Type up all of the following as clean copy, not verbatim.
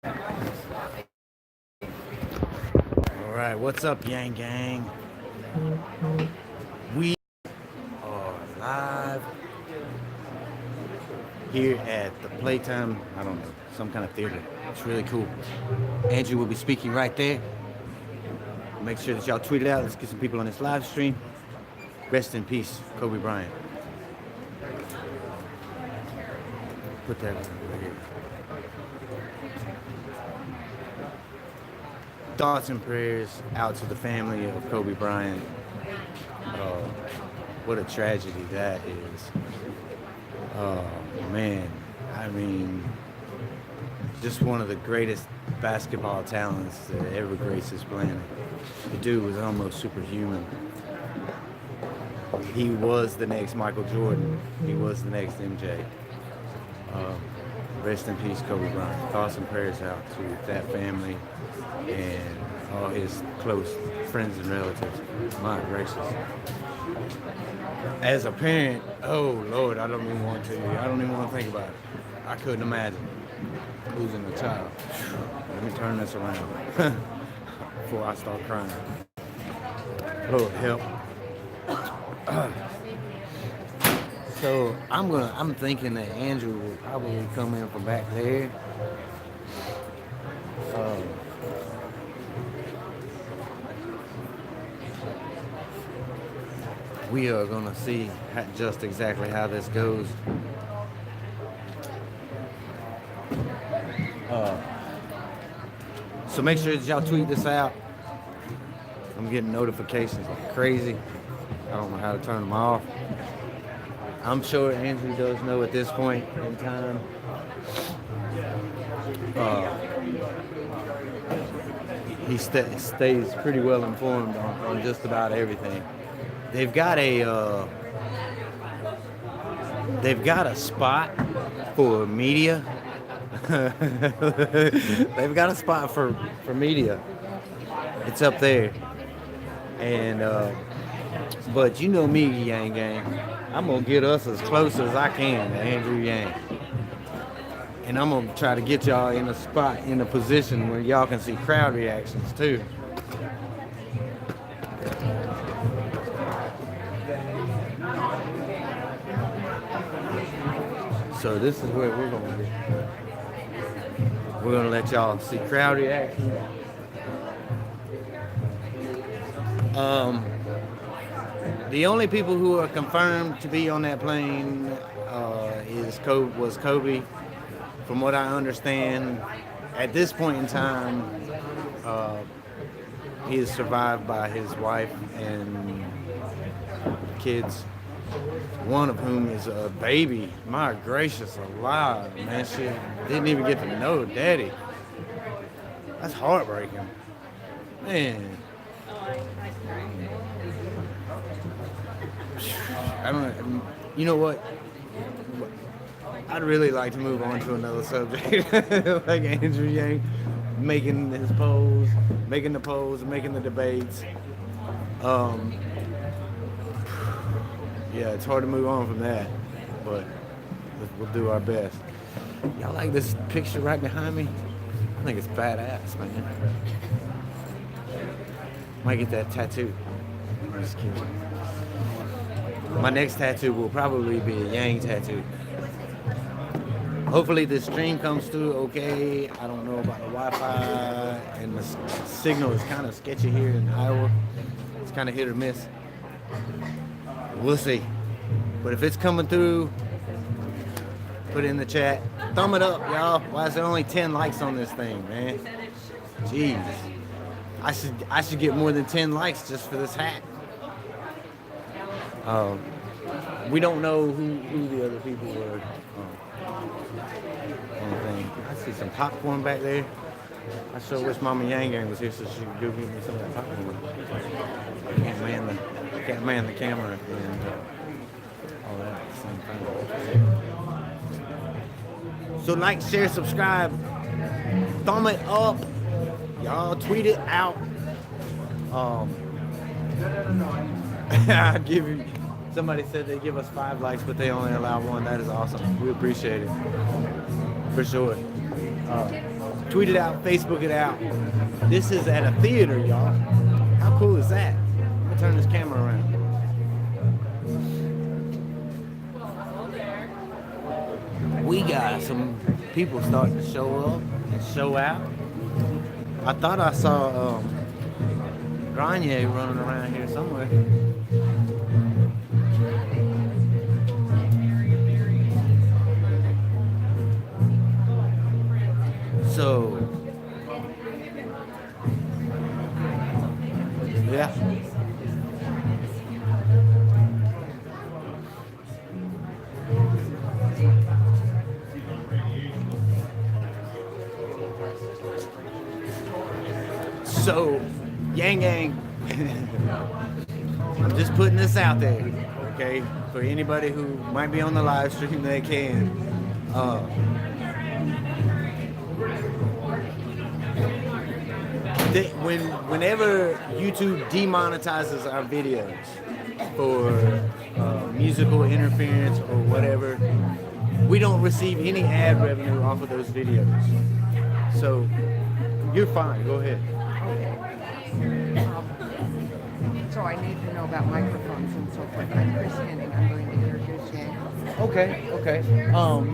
All right, what's up, Yang Gang? We are live here at the Playtime, I don't know, some kind of theater. It's really cool. Andrew will be speaking right there. Make sure that y'all tweet it out. Let's get some people on this live stream. Rest in peace, Kobe Bryant. Put that right here. Thoughts and prayers out to the family of Kobe Bryant. What a tragedy that is. Oh, man. I mean, just one of the greatest basketball talents that ever graced this planet. The dude was almost superhuman. He was the next Michael Jordan. He was the next MJ. Rest in peace, Kobe Bryant. Thoughts and prayers out to that family and all his close friends and relatives. My gracious. As a parent, oh Lord, I don't even want to think about it. I couldn't imagine losing a child. Let me turn this around before I start crying. Lord help. So I'm thinking that Andrew will probably come in from back there. We are gonna see just exactly how this goes. So make sure that y'all tweet this out. I'm getting notifications like crazy. I don't know how to turn them off. I'm sure Andrew does know at this point in time. He stays pretty well informed on just about everything. They've got a spot for media. They've got a spot for media. It's up there. And but you know me, Yang Gang. I'm gonna get us as close as I can to Andrew Yang. And I'm gonna try to get y'all in a spot, in a position where y'all can see crowd reactions too. So this is where we're gonna be. We're gonna let y'all see crowd reaction. The only people who are confirmed to be on that plane was Kobe. From what I understand, at this point in time, he is survived by his wife and kids. One of whom is a baby. My gracious alive, man. She didn't even get to know daddy. That's heartbreaking. Man. You know what? I'd really like to move on to another subject. Like Andrew Yang making the polls, making the debates. Yeah, it's hard to move on from that, but we'll do our best. Y'all like this picture right behind me? I think it's badass, man. Might get that tattoo. I'm just kidding. My next tattoo will probably be a Yang tattoo. Hopefully the stream comes through okay. I don't know about the Wi-Fi, and the signal is kind of sketchy here in Iowa. It's kind of hit or miss. We'll see. But if it's coming through, put it in the chat. Thumb it up, y'all. Why is there only 10 likes on this thing, man? Jeez. I should get more than 10 likes just for this hat. We don't know who the other people were on the thing. I see some popcorn back there. I sure wish Mama Yang Gang was here so she could go get me some of that popcorn. I can't man the camera and all that at the same time. So like, share, subscribe, thumb it up, y'all tweet it out. I'll give you. Somebody said they give us 5 likes, but they only allow 1. That is awesome. We appreciate it for sure. tweet it out, Facebook it out. This is at a theater, y'all. How cool is that? I'm gonna turn this camera around. We got some people starting to show up and show out. I thought I saw Bryant running around here somewhere. So, yeah. So, Yang, I'm just putting this out there, okay? For anybody who might be on the live stream, they can. Whenever YouTube demonetizes our videos for musical interference or whatever, we don't receive any ad revenue off of those videos. So, you're fine. Go ahead. So I need to know about microphones and so forth. I'm Chris Henning. I'm going to introduce you. Okay.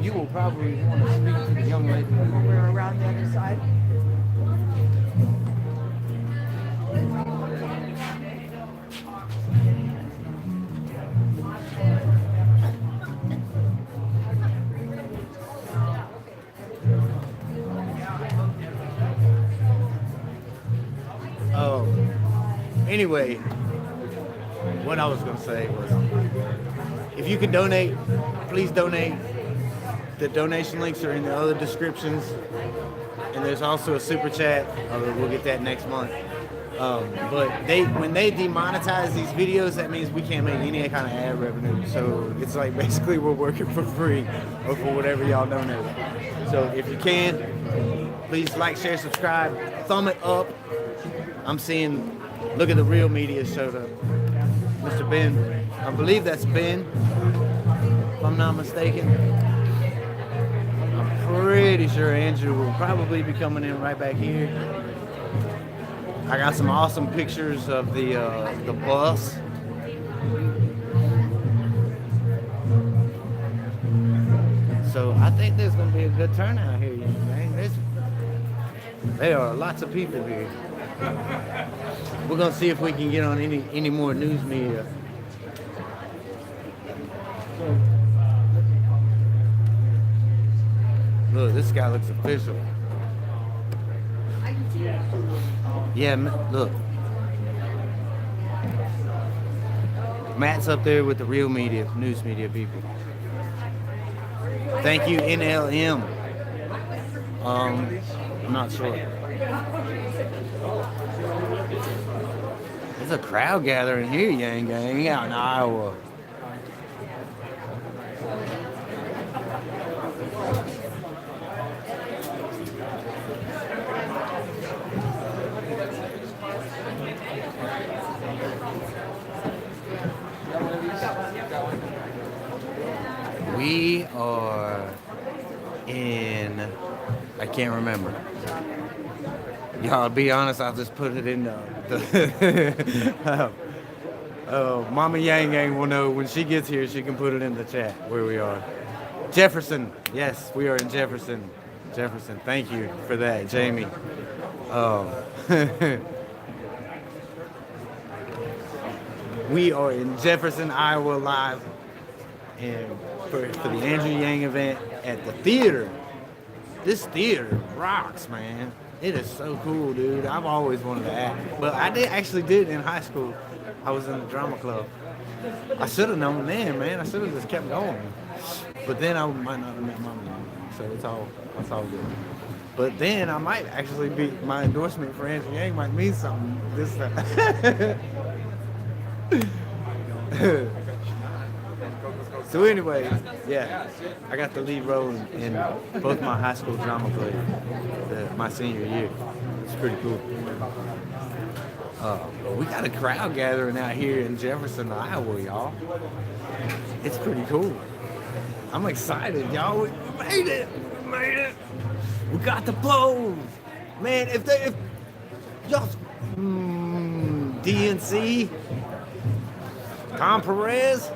You will probably want to speak to the young lady. We're around the other side. Anyway, what I was going to say was, if you can donate, please donate. The donation links are in the other descriptions. And there's also a super chat. We'll get that next month. But when they demonetize these videos, that means we can't make any kind of ad revenue. So it's like basically we're working for free or for whatever y'all donate. So if you can, please like, share, subscribe, thumb it up. I'm seeing, look at the real media showed up. Mr. Ben, I believe that's Ben, if I'm not mistaken. I'm pretty sure Andrew will probably be coming in right back here. I got some awesome pictures of the bus. So I think there's going to be a good turnout here, man. There are lots of people here. We're going to see if we can get on any more news media. Look, this guy looks official. Yeah, look. Matt's up there with the real media, news media people. Thank you, NLM. I'm not sure. There's a crowd gathering here, Yang Gang, out in Iowa. We are in, I can't remember. Y'all, be honest, I'll just put it in the Mama Yang Gang will know when she gets here, she can put it in the chat where we are. Jefferson, yes, we are in Jefferson. Jefferson, thank you for that, Jamie. We are in Jefferson, Iowa live, and for the Andrew Yang event at the theater. This theater rocks, man. It is so cool, dude. I've always wanted to act. But I actually did in high school. I was in the drama club. I should have known then, man. I should have just kept going. But then I might not have met Mama. So it's all good. But then I might actually be, my endorsement for Andrew Yang might mean something this time. So anyway, yeah, I got the lead role in both my high school drama plays my senior year. It's pretty cool. We got a crowd gathering out here in Jefferson, Iowa, y'all. It's pretty cool. I'm excited, y'all. We made it. We made it. We got the flow, man. If y'all, DNC, Tom Perez,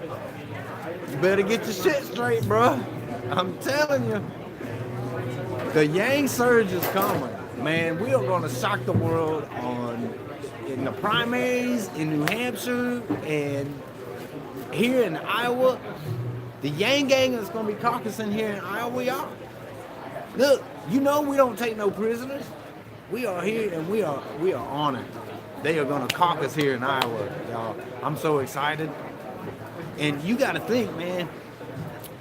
you better get your shit straight, bro. I'm telling you, the Yang surge is coming, man. We are gonna shock the world in the primaries in New Hampshire and here in Iowa. The Yang gang is gonna be caucusing here in Iowa, y'all. Look, you know we don't take no prisoners. We are here and we are on it. They are gonna caucus here in Iowa, y'all. I'm so excited. And you gotta think, man,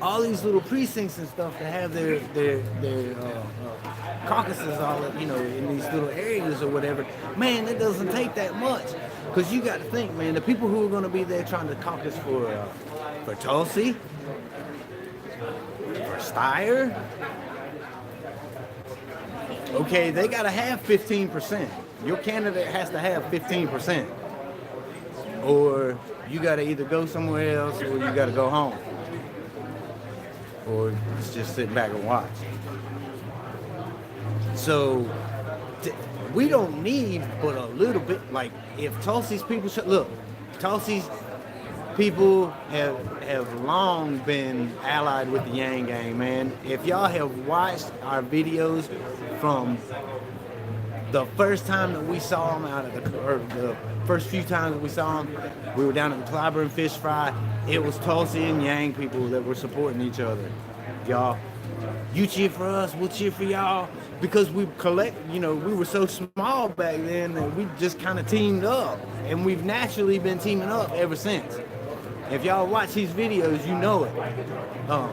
all these little precincts and stuff that have their caucuses all in these little areas or whatever, man, it doesn't take that much. Because you gotta think, man, the people who are gonna be there trying to caucus for Tulsi, for Steyer, okay, they gotta have 15%. Your candidate has to have 15%. Or you gotta either go somewhere else or you gotta go home. Or just sit back and watch. So we don't need but a little bit. Like if Tulsi's people look, Tulsi's people have long been allied with the Yang gang, man. If y'all have watched our videos from the first time that we saw them the first few times that we saw them, we were down at the Clyburn Fish Fry. It was Tulsi and Yang people that were supporting each other. Y'all, you cheer for us, we'll cheer for y'all. Because we were so small back then that we just kind of teamed up. And we've naturally been teaming up ever since. If y'all watch these videos, you know it.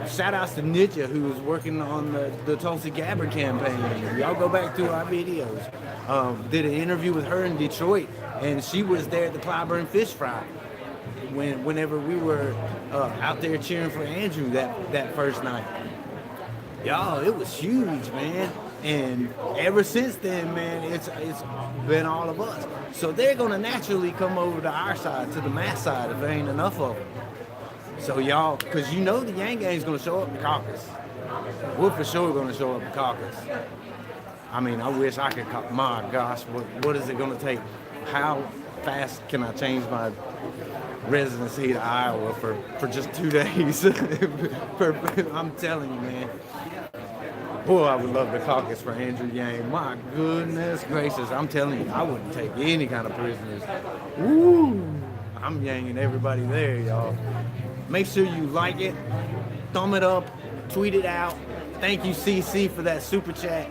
Shout outs to Nitya, who was working on the Tulsi Gabbard campaign. Y'all go back through our videos. Did an interview with her in Detroit, and she was there at the Clyburn Fish Fry whenever we were out there cheering for Andrew that first night. Y'all, it was huge, man. And ever since then, man, it's been all of us. So they're gonna naturally come over to our side, to the mass side, if there ain't enough of them. So y'all, because you know the Yang gang's gonna show up in the caucus. We're for sure gonna show up in the caucus. I mean, I wish I could. My gosh, what is it gonna take? How fast can I change my residency to Iowa for just 2 days? I'm telling you, man. Boy, I would love the caucus for Andrew Yang. My goodness gracious. I'm telling you, I wouldn't take any kind of prisoners. Woo! I'm Yanging everybody there, y'all. Make sure you like it, thumb it up, tweet it out. Thank you, CC, for that super chat.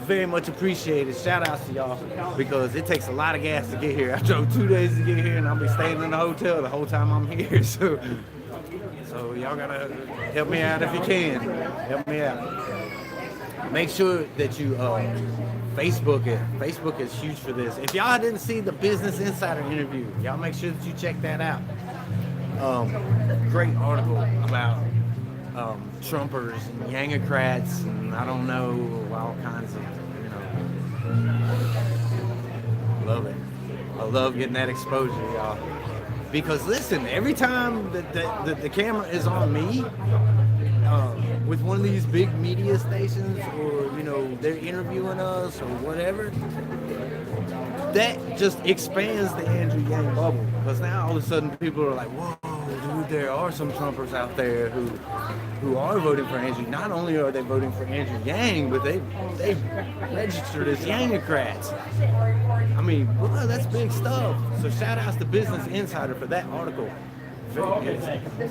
Very much appreciated. Shout outs to y'all, because it takes a lot of gas to get here. I drove 2 days to get here, and I'll be staying in the hotel the whole time I'm here. So y'all gotta help me out if you can. Help me out. Make sure that you Facebook it. Facebook is huge for this. If y'all didn't see the Business Insider interview, y'all make sure that you check that out. Great article about Trumpers and Yangocrats and I don't know, all kinds of, love it. I love getting that exposure, y'all. Because listen, every time that the camera is on me, with one of these big media stations, or they're interviewing us or whatever, that just expands the Andrew Yang bubble. Because now all of a sudden people are like, whoa, dude, there are some Trumpers out there who are voting for Andrew. Not only are they voting for Andrew Yang, but they registered as Yangocrats. I mean, boy, that's big stuff. So shout outs to Business Insider for that article. Very good.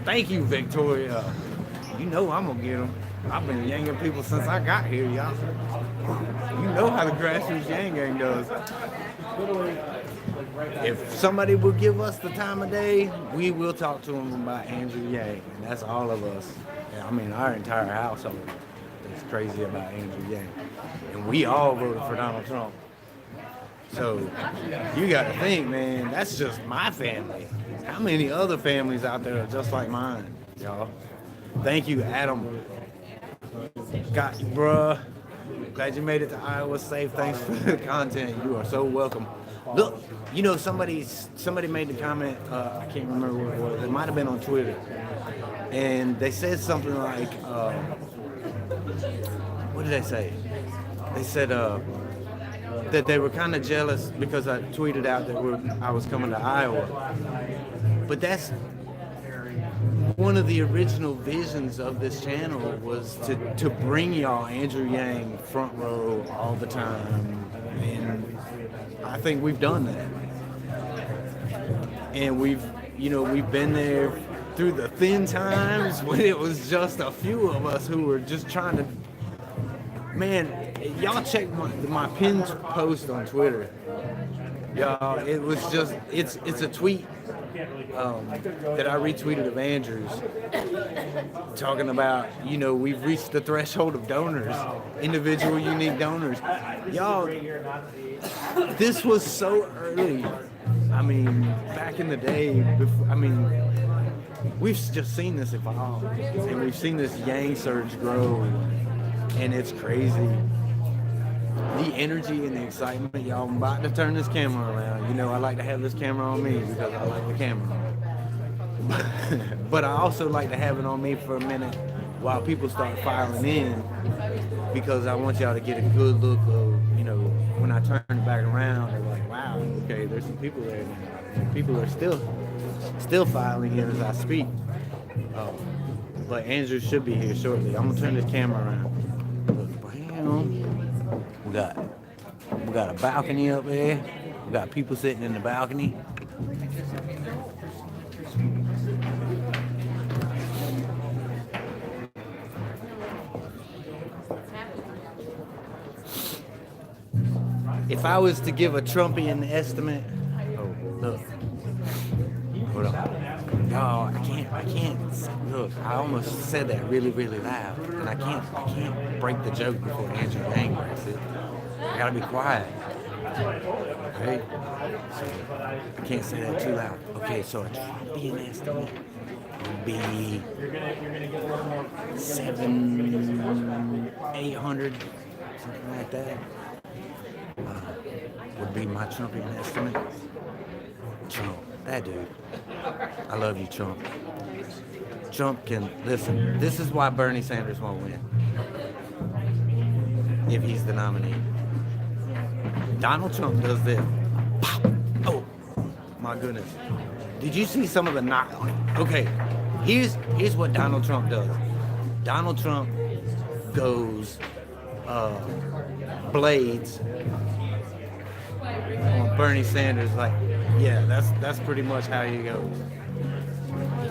Thank you, Victoria. You know I'm gonna get them. I've been Yanging people since I got here, y'all. You know how the grassroots Yang gang does. If somebody will give us the time of day, we will talk to them about Andrew Yang. And that's all of us. I mean, our entire household is crazy about Andrew Yang. And we all voted for Donald Trump. So you got to think, man, that's just my family. How many other families out there are just like mine, y'all? Thank you, Adam. Got you, bruh. Glad you made it to Iowa safe. Thanks for the content. You are so welcome. Look, somebody made the comment, I can't remember what it was. It might have been on Twitter. And they said something like, what did they say? They said that they were kind of jealous because I tweeted out that I was coming to Iowa. But that's one of the original visions of this channel, was to bring y'all Andrew Yang front row all the time. And I think we've done that. And we've been there through the thin times when it was just a few of us who were just trying to, man, y'all check my pinned post on Twitter. Y'all, it was just, it's a tweet that I retweeted of Andrew's, talking about, we've reached the threshold of donors, individual unique donors. Y'all, this was so early. I mean, back in the day, we've just seen this evolve, and we've seen this Yang surge grow, and it's crazy. The energy and the excitement, y'all. I'm about to turn this camera around. I like to have this camera on me because I like the camera. But I also like to have it on me for a minute while people start filing in, because I want y'all to get a good look of, when I turn it back around, they're like, wow, okay, there's some people there now. And people are still filing in as I speak. But Andrew should be here shortly. I'm gonna turn this camera around. Look, bam. We got a balcony up there. We got people sitting in the balcony. If I was to give a Trumpian estimate, look, hold on. No, I can't, look, I almost said that really, really loud, and I can't break the joke before Andrew Yang breaks it. I gotta be quiet. Okay? So I can't say that too loud. Okay, so a Trumpian estimate would be 700-800, something like that. Would be my Trumpian estimate. Trump, that dude. I love you, Trump. Trump can, listen, this is why Bernie Sanders won't win, if he's the nominee. Donald Trump does this. Pop. Oh, my goodness. Did you see some of the knock? Okay, here's what Donald Trump does. Donald Trump goes blades on Bernie Sanders, like, yeah, that's pretty much how he goes.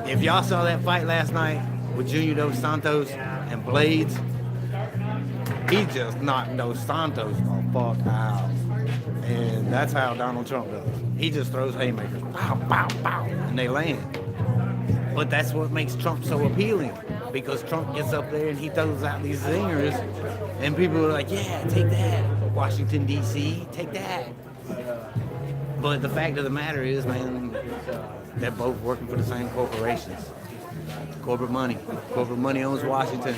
If y'all saw that fight last night with Junior Dos Santos and Blades, he just knocked Dos Santos the fuck out. And that's how Donald Trump does. He just throws haymakers, pow, pow, pow, and they land. But that's what makes Trump so appealing, because Trump gets up there and he throws out these zingers, and people are like, yeah, take that. Washington, D.C., take that. But the fact of the matter is, man, they're both working for the same corporations. Corporate money. Corporate money owns Washington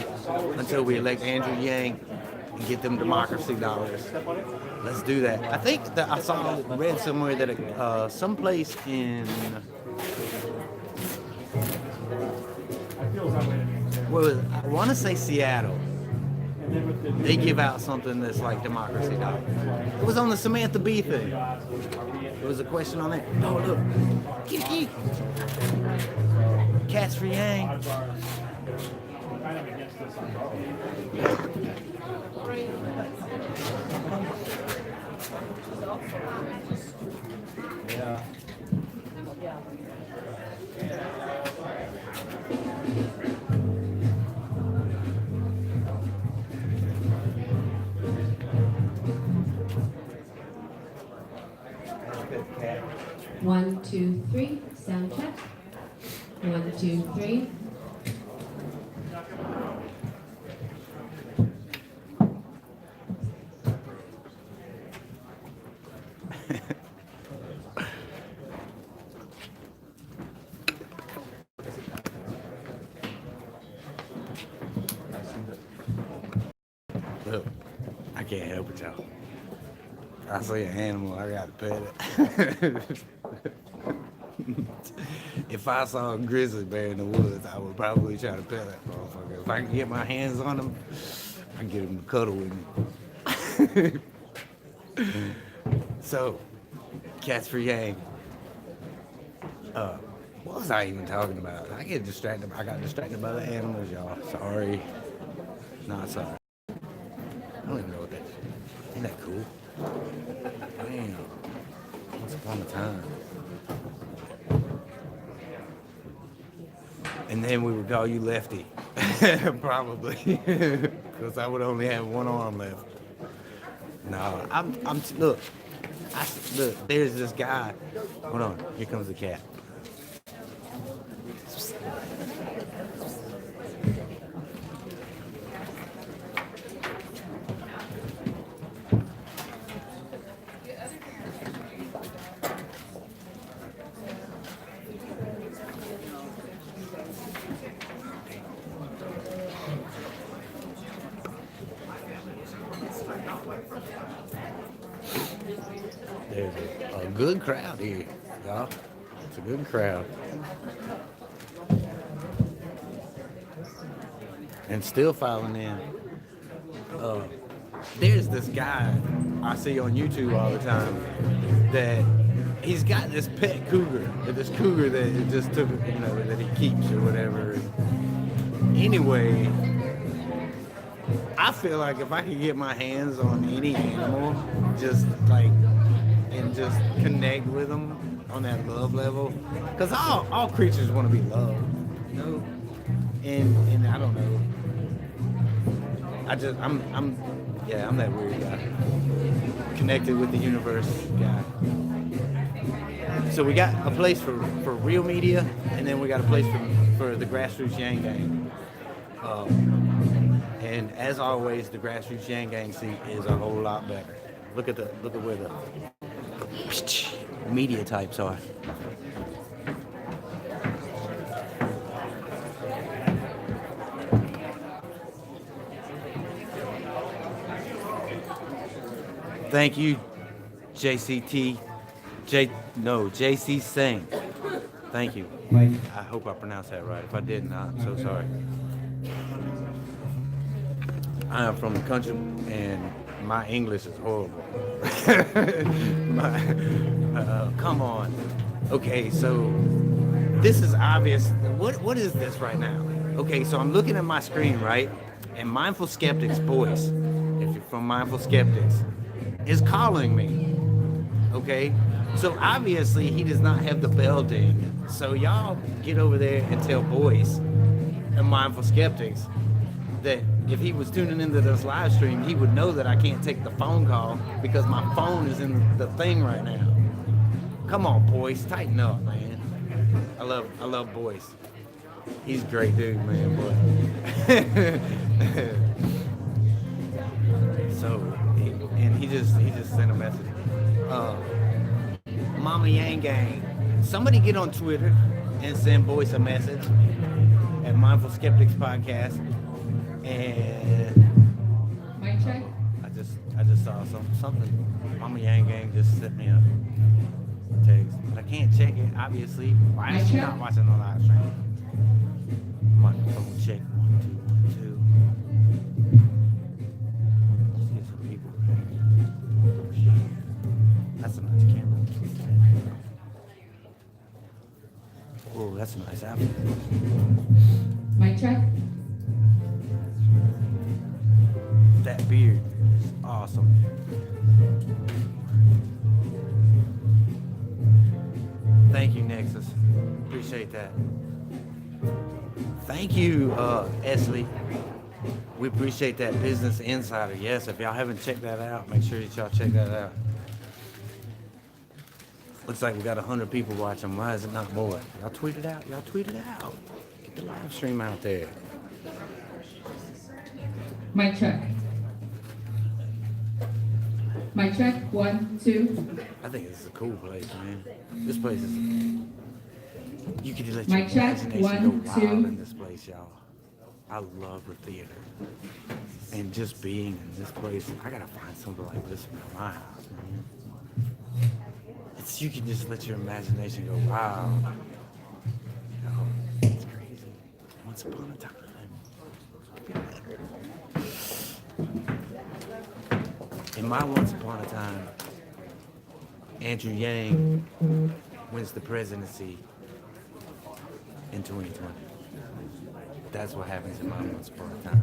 until we elect Andrew Yang and get them democracy dollars. Let's do that. I think that I read somewhere that someplace in, I want to say Seattle, they give out something that's like democracy dollars. It was on the Samantha Bee thing. There was a question on there. Oh, look. Kiki. Cats for Yang. Yeah. 1, 2, 3, sound check. 1, 2, 3. Look, I can't help it, y'all. I see an animal, I gotta pet it. If I saw a grizzly bear in the woods, I would probably try to pet that motherfucker. If I can get my hands on him, I get him to cuddle with me. So, cats for Yang. What was I even talking about? I got distracted by the animals, y'all. Sorry. Not sorry. I don't even know what that is. Isn't that cool? Damn. Once upon a time. And then we would call you Lefty. Probably. Because I would only have one arm left. No, look, there's this guy. Hold on, here comes the cat. There's a good crowd here, y'all. It's a good crowd. And still filing in. There's this guy I see on YouTube all the time that he's got this pet cougar, this cougar that it just took, that he keeps or whatever. Anyway, I feel like if I could get my hands on any animal, just connect with them on that love level, because all creatures want to be loved, and I don't know. I'm that weird guy, connected with the universe guy. So we got a place for real media, and then we got a place for the grassroots Yang Gang. And as always, the grassroots Yang Gang seat is a whole lot better. Look at where the media types are. Thank you, JC Singh. Thank you. Mike. I hope I pronounced that right. If I didn't, I'm so sorry. I am from the country, and my English is horrible. Come on. Okay, so this is obvious. What is this right now? Okay, so I'm looking at my screen, right? And Mindful Skeptic's voice, if you're from Mindful Skeptics, is calling me. Okay? So obviously he does not have the bell ding. So y'all get over there and tell Boyce and Mindful Skeptics that if he was tuning into this live stream, he would know that I can't take the phone call because my phone is in the thing right now. Come on, Boyce, tighten up, man. I love Boyce. He's a great dude, man, boy. So, he just sent a message. Mama Yang Gang, somebody get on Twitter and send Boyce a message at Mindful Skeptics Podcast. And Mic check. I just saw something. Mama Yang Gang just sent me a text, but I can't check it. Obviously, why is she not watching the live stream? Microphone check 1 2 1 2. See some people. That's a nice camera. Oh, that's a nice outfit. Mic check. That beard is awesome. Thank you, Nexus. Appreciate that. Thank you, Esley. We appreciate that. Business Insider. Yes, if y'all haven't checked that out, make sure that y'all check that out. Looks like we got 100 people watching. Why is it not more? Y'all tweet it out. Y'all tweet it out. Get the live stream out there. Mic check. Mic check. 1 2. I think this is a cool place, man. This place is. You can let your Mic check. imagination 1 go wild 2. in this place, y'all. I love the theater. And just being in this place, I gotta find something like this in my house, man. You can just let your imagination go wild. It's crazy. Once upon a time. In my once upon a time, Andrew Yang wins the presidency in 2020. That's what happens in my once upon a time.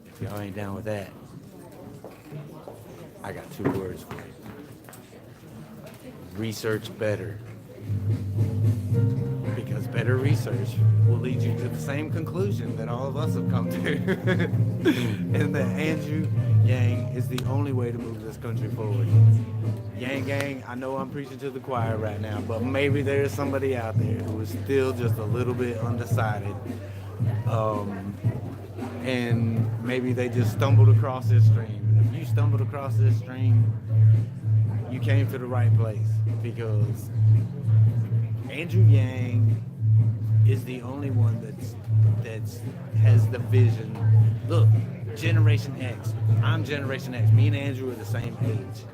If y'all ain't down with that, I got 2 words for you. Research better. Because better research will lead you to the same conclusion that all of us have come to. And that Andrew Yang is the only way to move this country forward. Yang Gang, I know I'm preaching to the choir right now, but maybe there's somebody out there who is still just a little bit undecided. And maybe they just stumbled across this stream. And if you stumbled across this stream, you came to the right place, because Andrew Yang is the only one that's has the vision. Look, Generation X. I'm Generation X. Me and Andrew are the same age.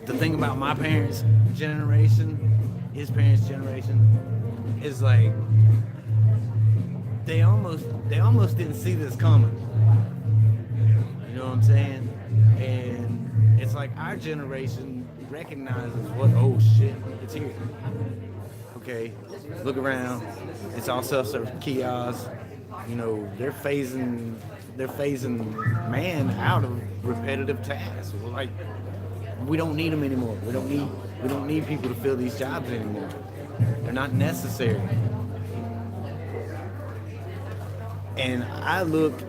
The thing about my parents' generation, his parents' generation, is like they almost didn't see this coming. You know what I'm saying? And it's like our generation recognizes what, oh shit, it's here. Okay, look around. It's all self-service kiosks. You know, they're phasing man out of repetitive tasks. We're like, we don't need them anymore. We don't need people to fill these jobs anymore. They're not necessary. And I look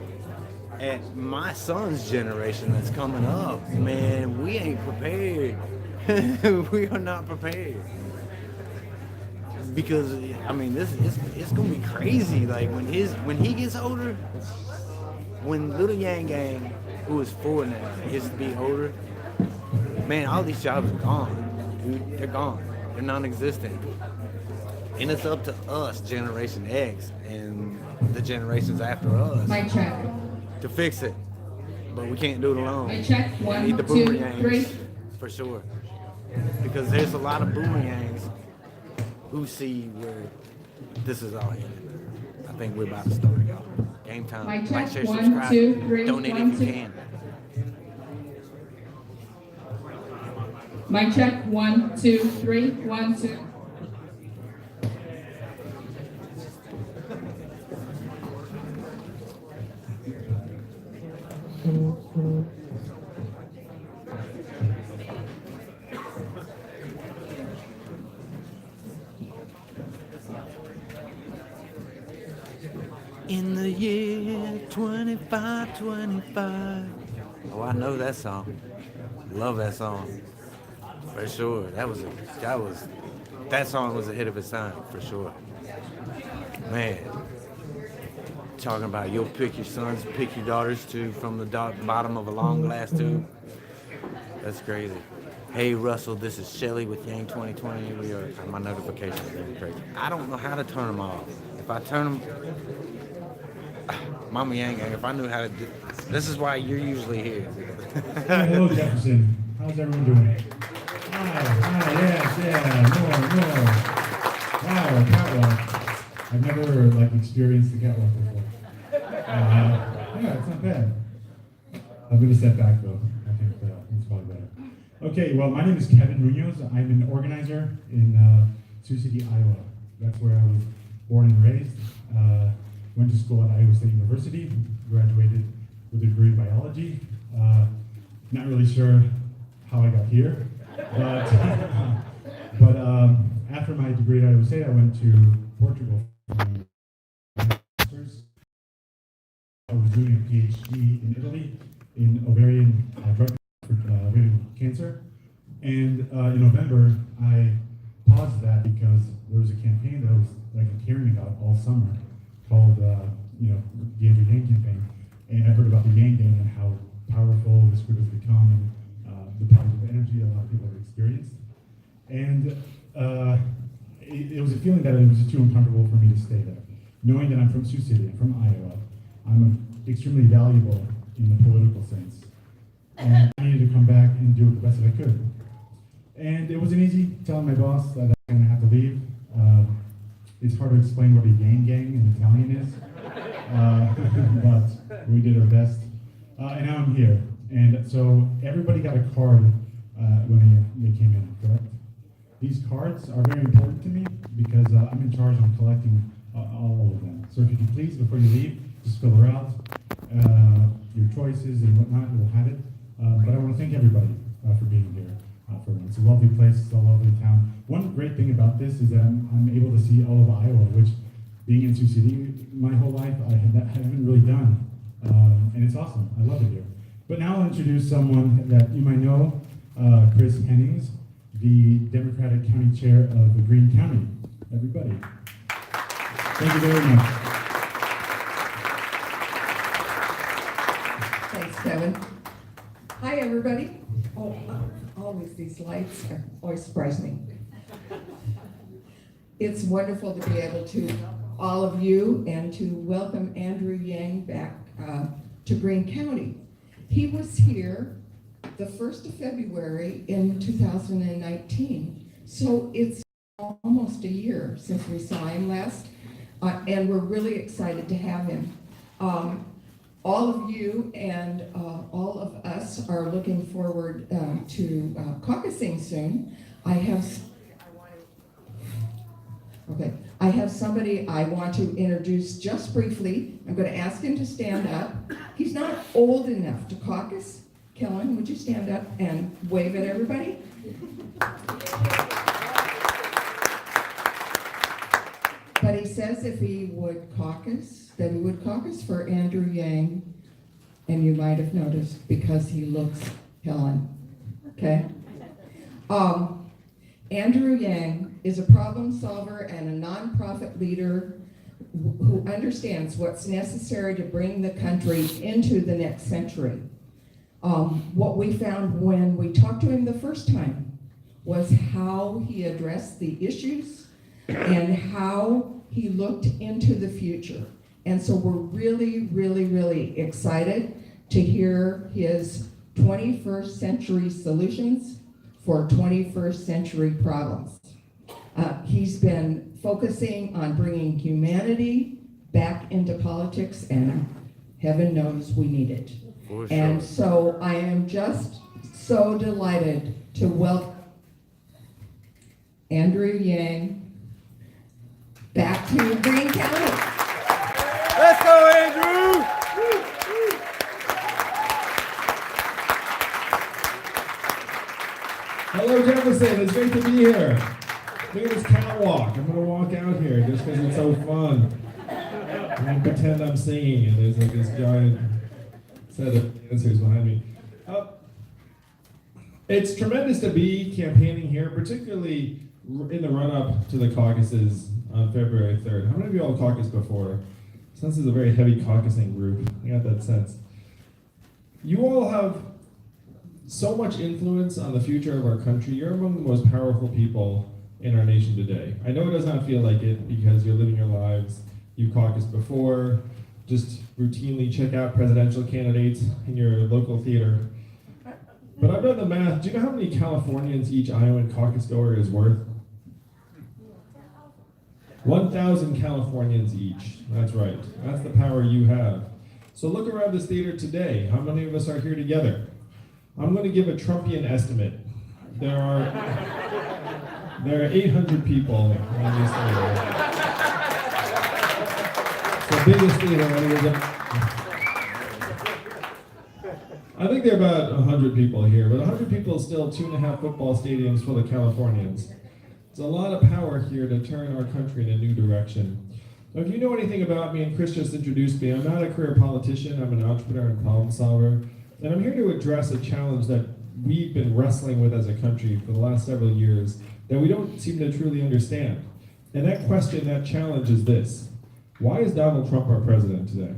at my son's generation that's coming up, man, we ain't prepared. We are not prepared. Because I mean, it's gonna be crazy. Like when he gets older, when little Yang Gang, who is 4 now, gets to be older, man, all these jobs are gone, dude. They're gone. They're non-existent. And it's up to us, Generation X, and the generations after us, to fix it. But we can't do it alone. Mic check. 1, We need the 2, boomerangs, 3. for sure. Because there's a lot of boomerangs who see where this is all headed. I think we're about to start, y'all. Game time. Mic Like, check. share, 1, subscribe. 2, 3. Donate 1, if 2. you can. Mic check. 1, 2, 3. 1, 2. In the year 2525. Oh, I know that song. Love that song. For sure. That song was ahead of its time, for sure. Man. Talking about you'll pick your sons, pick your daughters too from the bottom of a long glass tube. That's crazy. Hey Russell, this is Shelly with Yang 2020. We are my notifications are crazy. I don't know how to turn them off. If I turn them, Mama Yang, if I knew how to do, this is why you're usually here. Hello Jefferson. How's everyone doing? Hi, yes, more. Wow, catwalk. I've never experienced the catwalk before. Yeah, it's not bad. I'm gonna step back though. I think it's probably better. Okay, well, my name is Kevin Munoz. I'm an organizer in Sioux City, Iowa. That's where I was born and raised. Went to school at Iowa State University. Graduated with a degree in biology. Not really sure how I got here, but after my degree at Iowa State, I went to Portugal for my master's. I was doing a PhD in Italy in ovarian cancer, and in November I paused that because there was a campaign that I was hearing about all summer called the Andrew Yang campaign, and I heard about the Yang Gang and how powerful this group has become, and the positive energy that a lot of people have experienced, and it was a feeling that it was too uncomfortable for me to stay there. Knowing that I'm from Sioux City, I'm from Iowa, I'm extremely valuable in the political sense. And I needed to come back and do it the best that I could. And it wasn't easy telling my boss that I was going to have to leave. It's hard to explain what a Yang Gang in Italian is. But We did our best, and now I'm here. And so everybody got a card when they came in, correct? These cards are very important to me because I'm in charge of collecting all of them. So if you could please, before you leave, just fill her out, your choices and whatnot, and we'll have it. But I want to thank everybody for being here. It's a lovely place, it's a lovely town. One great thing about this is that I'm able to see all of Iowa, which being in Sioux City my whole life, I haven't really done. And it's awesome, I love it here. But now I'll introduce someone that you might know, Chris Hennings, the Democratic County Chair of the Greene County. Everybody. Thank you very much. Thanks, Kevin. Hi, everybody. Oh, always these lights always surprise me. It's wonderful to be able to, all of you, and to welcome Andrew Yang back to Greene County. He was here the 1st of February in 2019, so it's almost a year since we saw him last, and we're really excited to have him. All of you and all of us are looking forward to caucusing soon. I have somebody I want to introduce just briefly. I'm going to ask him to stand up. He's not old enough to caucus. Kellen, would you stand up and wave at everybody? But he says if he would caucus, that he would caucus for Andrew Yang, and you might have noticed because he looks Helen. Okay? Andrew Yang is a problem solver and a nonprofit leader who understands what's necessary to bring the country into the next century. What we found when we talked to him the first time was how he addressed the issues and how he looked into the future. And so we're really, really, really excited to hear his 21st century solutions for 21st century problems. He's been focusing on bringing humanity back into politics, and heaven knows we need it. For sure. And so I am just so delighted to welcome Andrew Yang back to Greene County. Let's go, Andrew! Hello, Jefferson. It's great to be here. Look at this catwalk. I'm going to walk out here just because it's so fun. I'm going to pretend I'm singing, and there's like this giant set of dancers behind me. It's tremendous to be campaigning here, particularly in the run-up to the caucuses on February 3rd. How many of you all caucused before? Since this is a very heavy caucusing group, I got that sense. You all have so much influence on the future of our country. You're among the most powerful people in our nation today. I know it does not feel like it because you're living your lives. You caucused before, just routinely check out presidential candidates in your local theater. But I've done the math. Do you know how many Californians each Iowan caucus goer is worth? 1,000 Californians each. That's right. That's the power you have. So look around this theater today. How many of us are here together? I'm going to give a Trumpian estimate. There are 800 people in this theater. It's the biggest theater. I think there are about 100 people here, but 100 people is still 2.5 football stadiums full of Californians. There's a lot of power here to turn our country in a new direction. Now, if you know anything about me, and Chris just introduced me, I'm not a career politician, I'm an entrepreneur and problem solver, and I'm here to address a challenge that we've been wrestling with as a country for the last several years that we don't seem to truly understand. And that question, that challenge is this: why is Donald Trump our president today?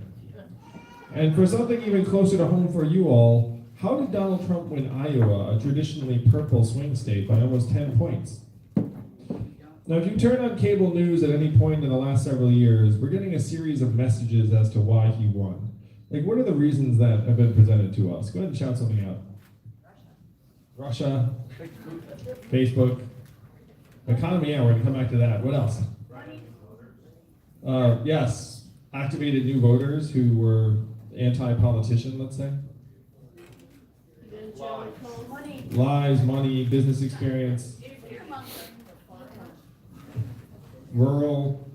And for something even closer to home for you all, how did Donald Trump win Iowa, a traditionally purple swing state, by almost 10 points? Now, if you turn on cable news at any point in the last several years, we're getting a series of messages as to why he won. Like, what are the reasons that have been presented to us? Go ahead and shout something out. Russia, Facebook, economy, yeah, we're going to come back to that. What else? Yes, activated new voters who were anti-politician, let's say? Lies, money, business experience, rural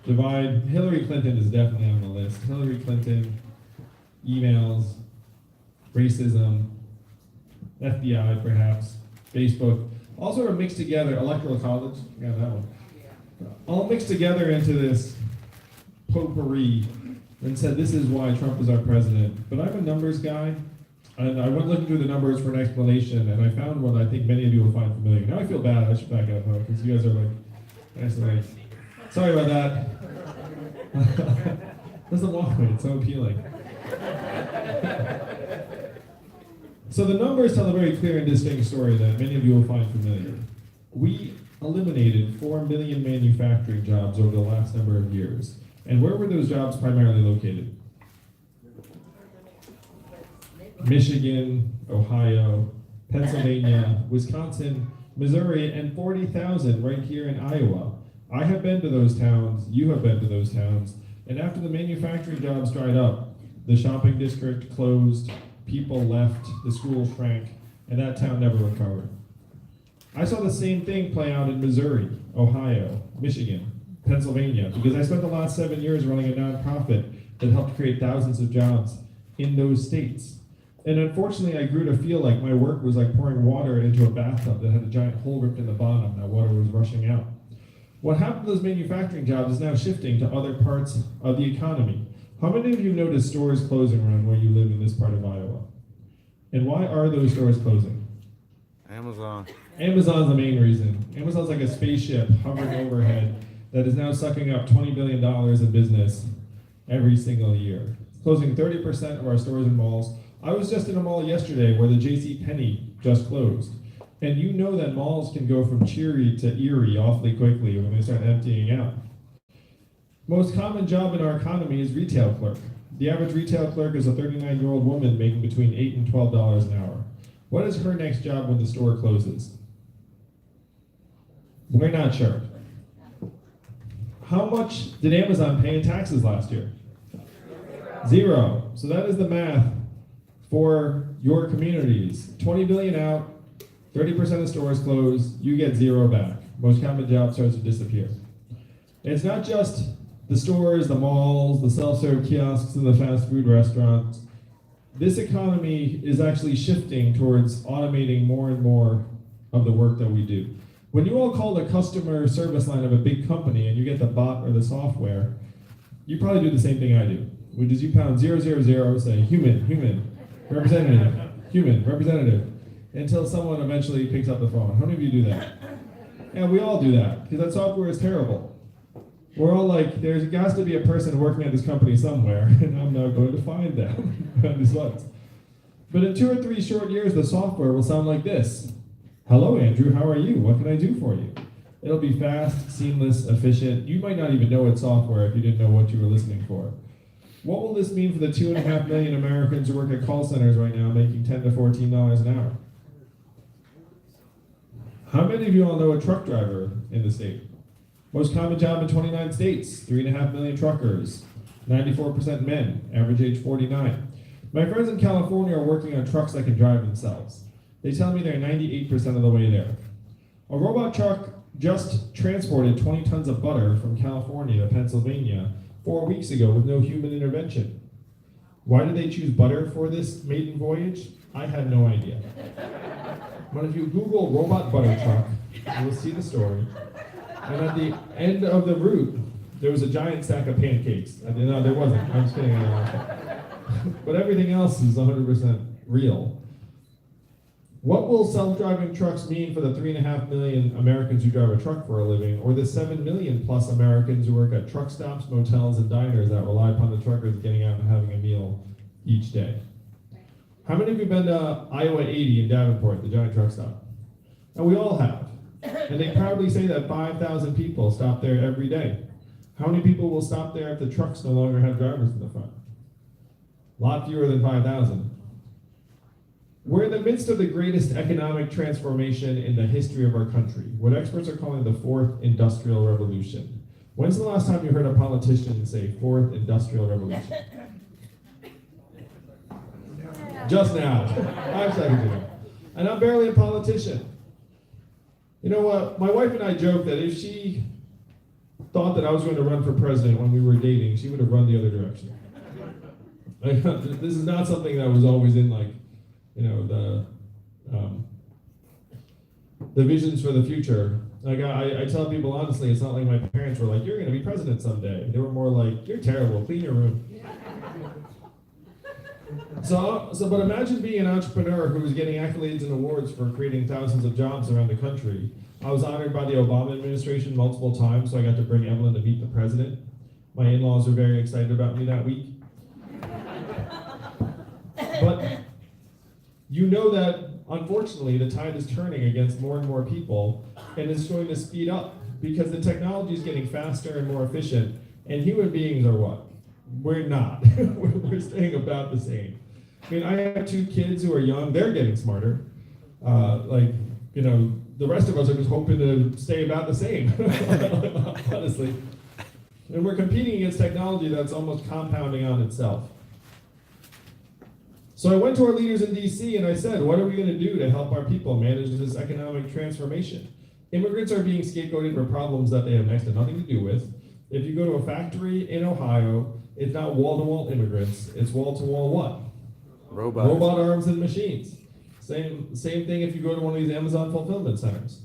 divide. Hillary Clinton is definitely on the list. Hillary Clinton, emails, racism, FBI perhaps, Facebook, all sort of mixed together. Electoral college, got that one. All mixed together into this potpourri and said this is why Trump is our president. But I'm a numbers guy, and I went looking through the numbers for an explanation, and I found one I think many of you will find familiar. Now I feel bad, I should back up, because you guys are like, nice. Sorry about that. Doesn't walk me, it's so appealing. So the numbers tell a very clear and distinct story that many of you will find familiar. We eliminated 4 million manufacturing jobs over the last number of years. And where were those jobs primarily located? Michigan, Ohio, Pennsylvania, Wisconsin, Missouri, and 40,000 right here in Iowa. I have been to those towns, you have been to those towns, and after the manufacturing jobs dried up, the shopping district closed, people left, the school shrank, and that town never recovered. I saw the same thing play out in Missouri, Ohio, Michigan, Pennsylvania, because I spent the last 7 years running a nonprofit that helped create thousands of jobs in those states. And unfortunately, I grew to feel like my work was like pouring water into a bathtub that had a giant hole ripped in the bottom, and that water was rushing out. What happened to those manufacturing jobs is now shifting to other parts of the economy. How many of you noticed stores closing around where you live in this part of Iowa? And why are those stores closing? Amazon. Amazon's the main reason. Amazon's like a spaceship hovering overhead that is now sucking up $20 billion in business every single year. It's closing 30% of our stores and malls. I was just in a mall yesterday where the JCPenney just closed. And you know that malls can go from cheery to eerie awfully quickly when they start emptying out. Most common job in our economy is retail clerk. The average retail clerk is a 39-year-old woman making between $8 and $12 an hour. What is her next job when the store closes? We're not sure. How much did Amazon pay in taxes last year? 0. So that is the math for your communities. 20 billion out, 30% of stores close, you get 0 back. Most common job starts to disappear. And it's not just the stores, the malls, the self-serve kiosks, and the fast food restaurants. This economy is actually shifting towards automating more and more of the work that we do. When you all call the customer service line of a big company and you get the bot or the software, you probably do the same thing I do, which is you pound 000, say human, representative, human, representative, until someone eventually picks up the phone. How many of you do that? Yeah, we all do that, because that software is terrible. We're all like, there's got to be a person working at this company somewhere, and I'm now going to find them. But in 2 or 3 short years, the software will sound like this. Hello, Andrew, how are you? What can I do for you? It'll be fast, seamless, efficient. You might not even know it's software if you didn't know what you were listening for. What will this mean for the 2.5 million Americans who work at call centers right now making $10 to $14 an hour? How many of you all know a truck driver in the state? Most common job in 29 states, 3.5 million truckers, 94% men, average age 49. My friends in California are working on trucks that can drive themselves. They tell me they're 98% of the way there. A robot truck just transported 20 tons of butter from California to Pennsylvania 4 weeks ago with no human intervention. Why did they choose butter for this maiden voyage? I had no idea. But if you Google robot butter truck, you will see the story. And at the end of the route, there was a giant stack of pancakes. No, there wasn't. I'm just kidding. But everything else is 100% real. What will self-driving trucks mean for the 3.5 million Americans who drive a truck for a living, or the 7 million plus Americans who work at truck stops, motels, and diners that rely upon the truckers getting out and having a meal each day? How many of you have been to Iowa 80 in Davenport, the giant truck stop? And we all have. And they proudly say that 5,000 people stop there every day. How many people will stop there if the trucks no longer have drivers in the front? A lot fewer than 5,000. We're in the midst of the greatest economic transformation in the history of our country, what experts are calling the 4th Industrial Revolution. When's the last time you heard a politician say 4th Industrial Revolution? Just now. 5 seconds ago. And I'm barely a politician. You know what? My wife and I joke that if she thought that I was going to run for president when we were dating, she would have run the other direction. This is not something that was always in, like, you know, the visions for the future. Like, I tell people honestly, it's not like my parents were like, you're going to be president someday. They were more like, you're terrible, clean your room. But imagine being an entrepreneur who was getting accolades and awards for creating thousands of jobs around the country. I was honored by the Obama administration multiple times, so I got to bring Evelyn to meet the president. My in-laws were very excited about me that week. But you know that, unfortunately, the tide is turning against more and more people, and it's going to speed up because the technology is getting faster and more efficient, and human beings are what? We're not. We're staying about the same. I mean, I have 2 kids who are young. They're getting smarter. The rest of us are just hoping to stay about the same, honestly. And we're competing against technology that's almost compounding on itself. So I went to our leaders in DC and I said, what are we going to do to help our people manage this economic transformation? Immigrants are being scapegoated for problems that they have next to nothing to do with. If you go to a factory in Ohio, it's not wall-to-wall immigrants, it's wall-to-wall what? Robots. Robot arms and machines. Same thing if you go to one of these Amazon fulfillment centers.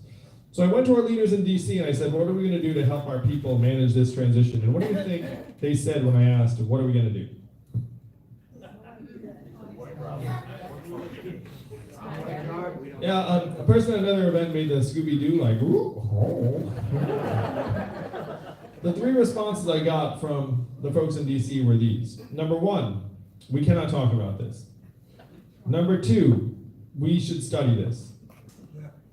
So I went to our leaders in DC and I said, what are we going to do to help our people manage this transition? And what do you think they said when I asked, what are we going to do? Yeah, a person at another event made the Scooby-Doo like, ooh, oh. The 3 responses I got from the folks in DC were these. Number 1, we cannot talk about this. Number 2, we should study this.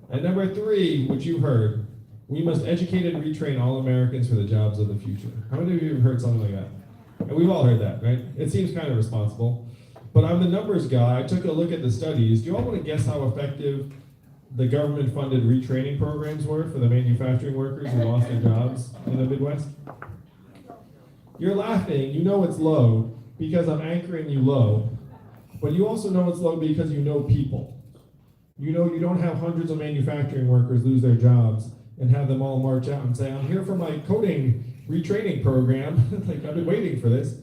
And number 3, which you heard, we must educate and retrain all Americans for the jobs of the future. How many of you have heard something like that? And we've all heard that, right? It seems kind of responsible. But I'm the numbers guy. I took a look at the studies. Do you all want to guess how effective the government-funded retraining programs were for the manufacturing workers who lost their jobs in the Midwest? You're laughing. You know it's low because I'm anchoring you low. But you also know it's low because you know people. You know you don't have hundreds of manufacturing workers lose their jobs and have them all march out and say, I'm here for my coding retraining program. Like, I've been waiting for this.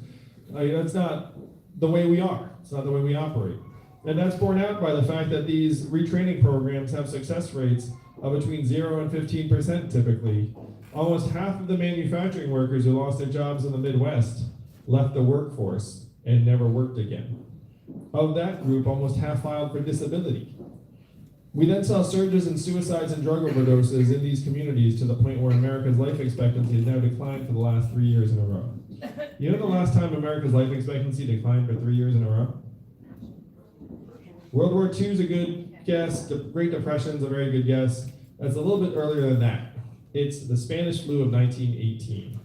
That's not the way we are. It's not the way we operate. And that's borne out by the fact that these retraining programs have success rates of between 0 and 15% typically. Almost half of the manufacturing workers who lost their jobs in the Midwest left the workforce and never worked again. Of that group, almost half filed for disability. We then saw surges in suicides and drug overdoses in these communities to the point where America's life expectancy has now declined for the last 3 years in a row. You know the last time America's life expectancy declined for 3 years in a row? World War II is a good guess. The Great Depression is a very good guess. That's a little bit earlier than that. It's the Spanish flu of 1918,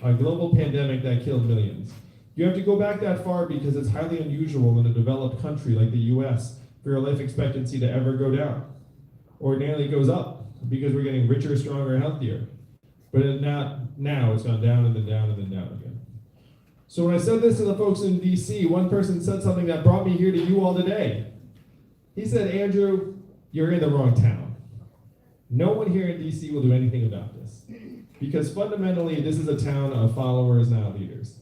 a global pandemic that killed millions. You have to go back that far because it's highly unusual in a developed country like the US for your life expectancy to ever go down. Ordinarily it goes up because we're getting richer, stronger, healthier. But now it's gone down and then down and then down again. So when I said this to the folks in DC, one person said something that brought me here to you all today. He said, Andrew, you're in the wrong town. No one here in DC will do anything about this. Because fundamentally, this is a town of followers, not leaders.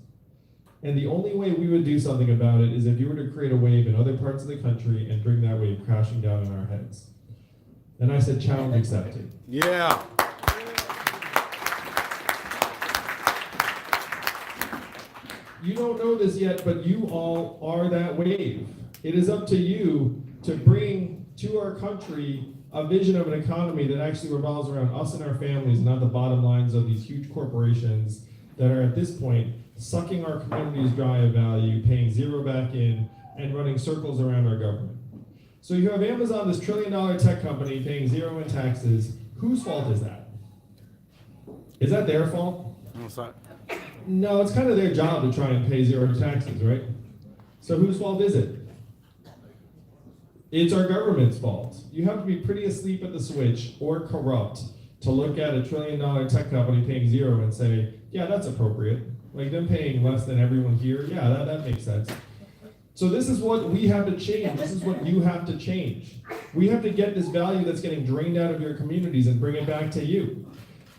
And the only way we would do something about it is if you were to create a wave in other parts of the country and bring that wave crashing down on our heads. And I said, challenge accepted. Yeah. You don't know this yet, but you all are that wave. It is up to you to bring to our country a vision of an economy that actually revolves around us and our families, not the bottom lines of these huge corporations that are at this point sucking our communities dry of value, paying zero back in, and running circles around our government. So you have Amazon, this $1 trillion tech company, paying zero in taxes. Whose fault is that? Is that their fault? No, it's kind of their job to try and pay zero taxes, right? So whose fault is it? It's our government's fault. You have to be pretty asleep at the switch or corrupt to look at a $1 trillion tech company paying zero and say, yeah, that's appropriate. Like them paying less than everyone here, yeah, that makes sense. So this is what we have to change. This is what you have to change. We have to get this value that's getting drained out of your communities and bring it back to you.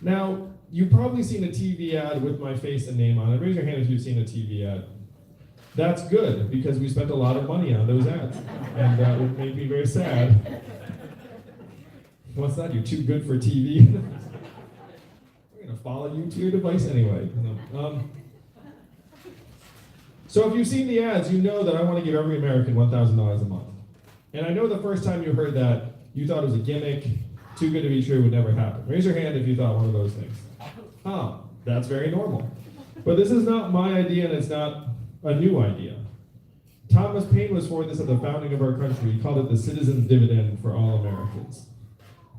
Now, you've probably seen a TV ad with my face and name on it. Raise your hand if you've seen a TV ad. That's good, because we spent a lot of money on those ads. And it made me very sad. What's that? You're too good for TV? We're going to follow you to your device anyway. So if you've seen the ads, you know that I want to give every American $1,000 a month. And I know the first time you heard that, you thought it was a gimmick, too good to be true, would never happen. Raise your hand if you thought one of those things. That's very normal. But this is not my idea, and it's not a new idea. Thomas Paine was for this at the founding of our country. He called it the citizen's dividend for all Americans.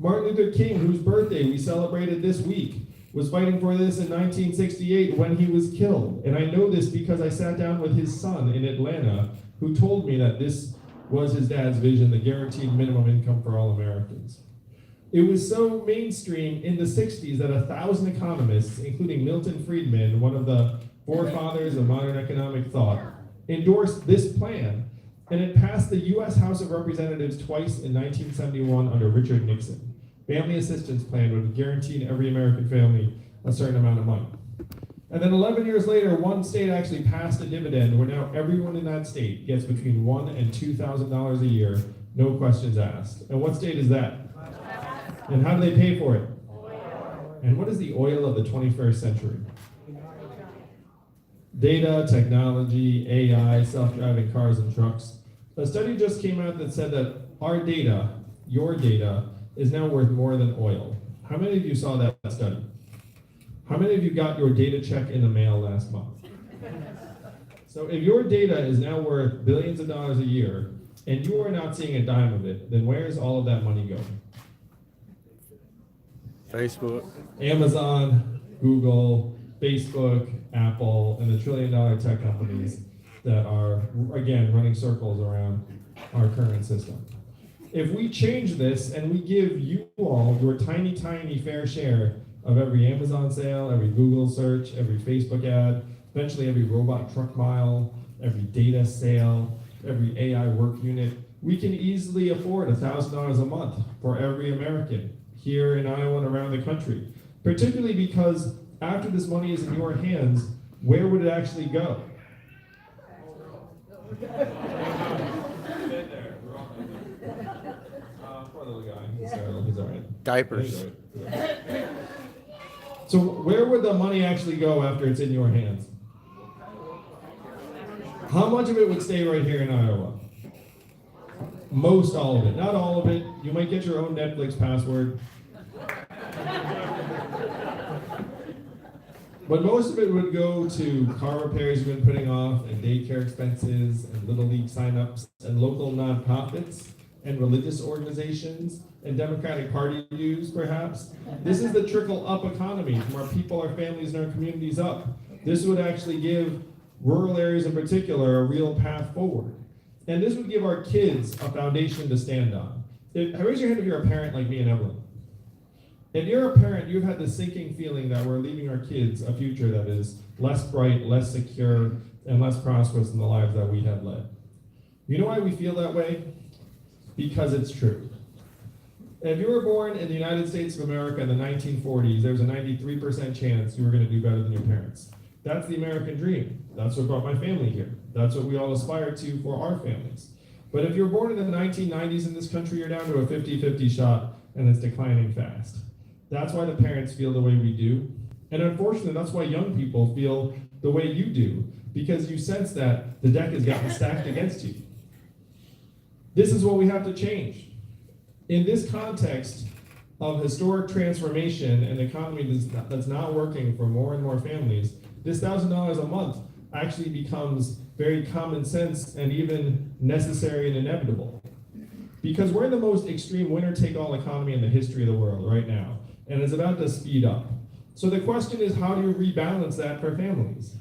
Martin Luther King, whose birthday we celebrated this week, was fighting for this in 1968 when he was killed. And I know this because I sat down with his son in Atlanta, who told me that this was his dad's vision, the guaranteed minimum income for all Americans. It was so mainstream in the 60s that 1,000 economists, including Milton Friedman, one of the forefathers of modern economic thought, endorsed this plan, and it passed the U.S. House of Representatives twice in 1971 under Richard Nixon. Family assistance plan would have guaranteed every American family a certain amount of money. And then 11 years later, one state actually passed a dividend where now everyone in that state gets between $1,000 and $2,000 a year, no questions asked. And what state is that? And how do they pay for it? And what is the oil of the 21st century? Data, technology, AI, self-driving cars and trucks. A study just came out that said that our data, your data, is now worth more than oil. How many of you saw that study? How many of you got your data check in the mail last month? So if your data is now worth billions of dollars a year, and you are not seeing a dime of it, then where is all of that money going? Facebook. Amazon, Google, Facebook, Apple, and the trillion-dollar tech companies that are, again, running circles around our current system. If we change this and we give you all your tiny, tiny fair share of every Amazon sale, every Google search, every Facebook ad, eventually every robot truck mile, every data sale, every AI work unit, we can easily afford $1,000 a month for every American here in Iowa and around the country. Particularly because after this money is in your hands, where would it actually go? Poor little guy. He's all right. Diapers. So where would the money actually go after it's in your hands? How much of it would stay right here in Iowa? Most all of it. Not all of it. You might get your own Netflix password. But most of it would go to car repairs you've been putting off, and daycare expenses, and Little League signups, and local nonprofits, and religious organizations, and Democratic Party dues, perhaps. This is the trickle-up economy from our people, our families, and our communities up. This would actually give rural areas in particular a real path forward. And this would give our kids a foundation to stand on. Raise your hand if you're a parent like me and Evelyn. If you're a parent, you've had the sinking feeling that we're leaving our kids a future that is less bright, less secure, and less prosperous than the lives that we have led. You know why we feel that way? Because it's true. If you were born in the United States of America in the 1940s, there's a 93% chance you were going to do better than your parents. That's the American dream. That's what brought my family here. That's what we all aspire to for our families. But if you're born in the 1990s in this country, you're down to a 50-50 shot, and it's declining fast. That's why the parents feel the way we do. And unfortunately, that's why young people feel the way you do, because you sense that the deck has gotten stacked against you. This is what we have to change. In this context of historic transformation and economy that's not working for more and more families, this $1,000 a month actually becomes very common sense and even necessary and inevitable. Because we're in the most extreme winner-take-all economy in the history of the world right now, and it's about to speed up. So the question is, how do you rebalance that for families?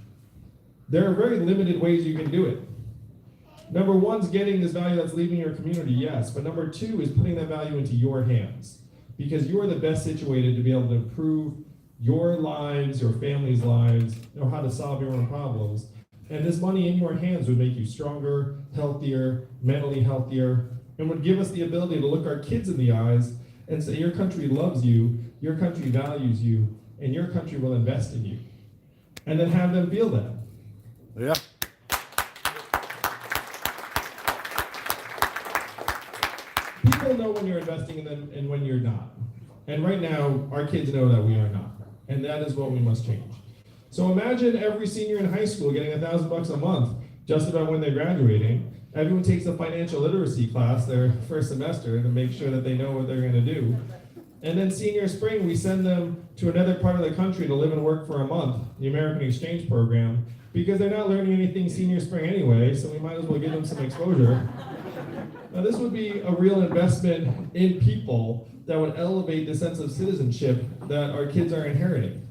There are very limited ways you can do it. Number one is getting this value that's leaving your community, yes, but number two is putting that value into your hands, because you are the best situated to be able to improve your lives, your family's lives, know how to solve your own problems, And this money in your hands would make you stronger, healthier, mentally healthier, and would give us the ability to look our kids in the eyes and say, your country loves you, your country values you, and your country will invest in you. And then have them feel that. Yeah. People know when you're investing in them and when you're not. And right now, our kids know that we are not. And that is what we must change. So imagine every senior in high school getting $1,000 a month just about when they're graduating. Everyone takes a financial literacy class their first semester to make sure that they know what they're going to do. And then senior spring, we send them to another part of the country to live and work for a month, the American Exchange Program, because they're not learning anything senior spring anyway, so we might as well give them some exposure. Now this would be a real investment in people that would elevate the sense of citizenship that our kids are inheriting.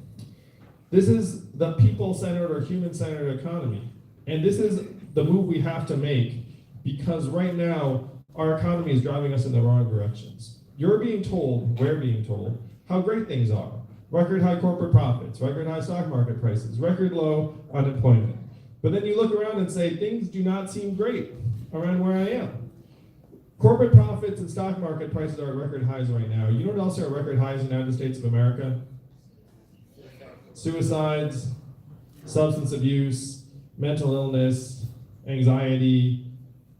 This is the people-centered or human-centered economy. And this is the move we have to make, because right now, our economy is driving us in the wrong directions. You're being told, we're being told, how great things are. Record high corporate profits, record high stock market prices, record low unemployment. But then you look around and say, things do not seem great around where I am. Corporate profits and stock market prices are at record highs right now. You know what else are at record highs in the United States of America? Suicides, substance abuse, mental illness, anxiety,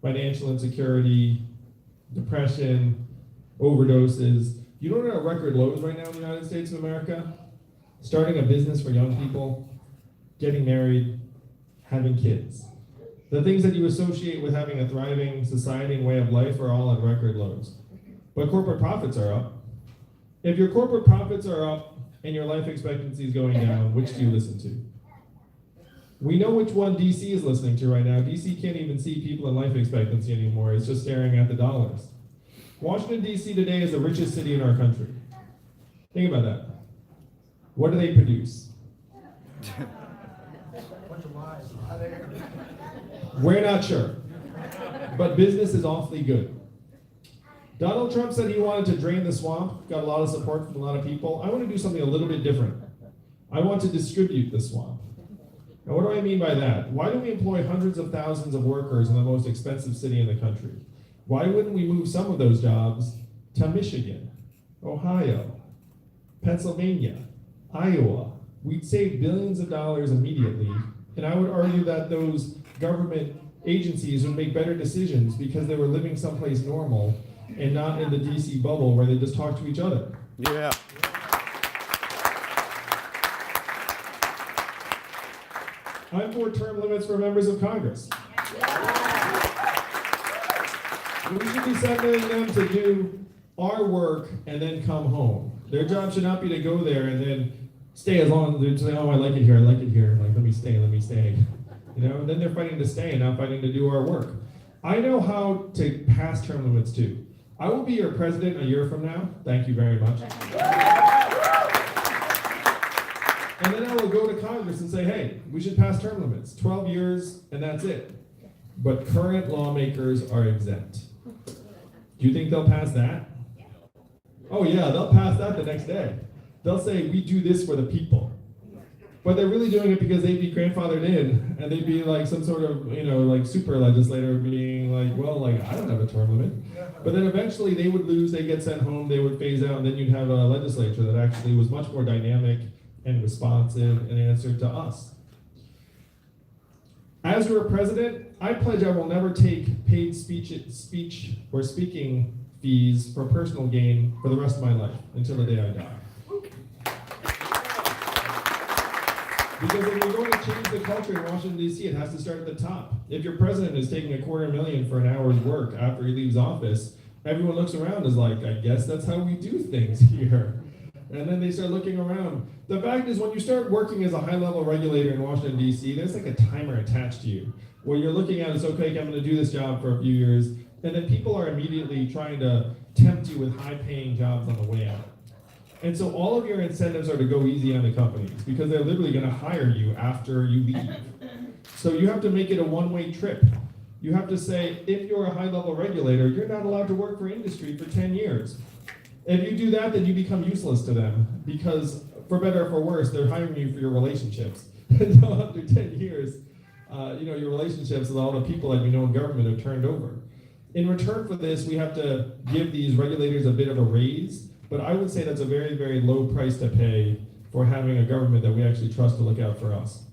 financial insecurity, depression, overdoses. You know what are at record lows right now in the United States of America? Starting a business for young people, getting married, having kids. The things that you associate with having a thriving society and way of life are all at record lows. But corporate profits are up. If your corporate profits are up and your life expectancy is going down, which do you listen to? We know which one DC is listening to right now. DC can't even see people in life expectancy anymore. It's just staring at the dollars. Washington, D.C. today is the richest city in our country. Think about that. What do they produce? We're not sure. But business is awfully good. Donald Trump said he wanted to drain the swamp, got a lot of support from a lot of people. I want to do something a little bit different. I want to distribute the swamp. Now, what do I mean by that? Why do we employ hundreds of thousands of workers in the most expensive city in the country? Why wouldn't we move some of those jobs to Michigan, Ohio, Pennsylvania, Iowa? We'd save billions of dollars immediately, and I would argue that those government agencies would make better decisions because they were living someplace normal and not in the DC bubble where they just talk to each other. Yeah. I'm for term limits for members of Congress. We should be sending them to do our work and then come home. Their job should not be to go there and then stay as long as they say, oh, I like it here, like, let me stay. You know, and then they're fighting to stay and not fighting to do our work. I know how to pass term limits too. I will be your president a year from now. Thank you very much. And then I will go to Congress and say, hey, we should pass term limits. 12 years, and that's it. But current lawmakers are exempt. Do you think they'll pass that? Oh yeah, they'll pass that the next day. They'll say, we do this for the people. But they're really doing it because they'd be grandfathered in, and they'd be like some sort of, you know, like super legislator being like, well, like, I don't have a term limit. But then eventually they would lose, they get sent home, they would phase out, and then you'd have a legislature that actually was much more dynamic and responsive and answered to us. As your president, I pledge I will never take paid speech or speaking fees for personal gain for the rest of my life until the day I die. Because if we're going to change the culture in Washington, D.C., it has to start at the top. If your president is taking $250,000 for an hour's work after he leaves office, everyone looks around and is like, I guess that's how we do things here. And then they start looking around. The fact is, when you start working as a high-level regulator in Washington, D.C., there's like a timer attached to you. Where you're looking at it's okay, I'm going to do this job for a few years. And then people are immediately trying to tempt you with high-paying jobs on the way out. And so all of your incentives are to go easy on the companies because they're literally going to hire you after you leave. So you have to make it a one-way trip. You have to say, if you're a high-level regulator, you're not allowed to work for industry for 10 years. If you do that, then you become useless to them because, for better or for worse, they're hiring you for your relationships. And so after 10 years, your relationships with all the people that you know in government have turned over. In return for this, we have to give these regulators a bit of a raise, but I would say that's a very, very low price to pay for having a government that we actually trust to look out for us.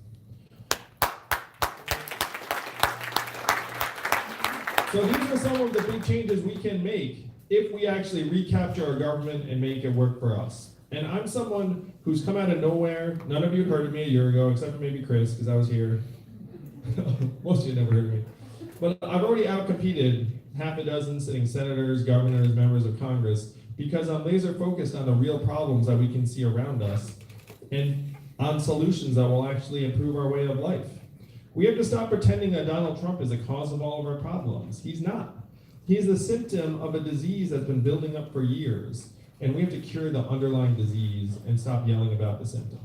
So these are some of the big changes we can make if we actually recapture our government and make it work for us. And I'm someone who's come out of nowhere. None of you had heard of me a year ago, except for maybe Chris, because I was here. Most of you never heard of me. But I've already outcompeted half a dozen sitting senators, governors, members of Congress, because I'm laser focused on the real problems that we can see around us and on solutions that will actually improve our way of life. We have to stop pretending that Donald Trump is the cause of all of our problems. He's not. He's the symptom of a disease that's been building up for years, and we have to cure the underlying disease and stop yelling about the symptom.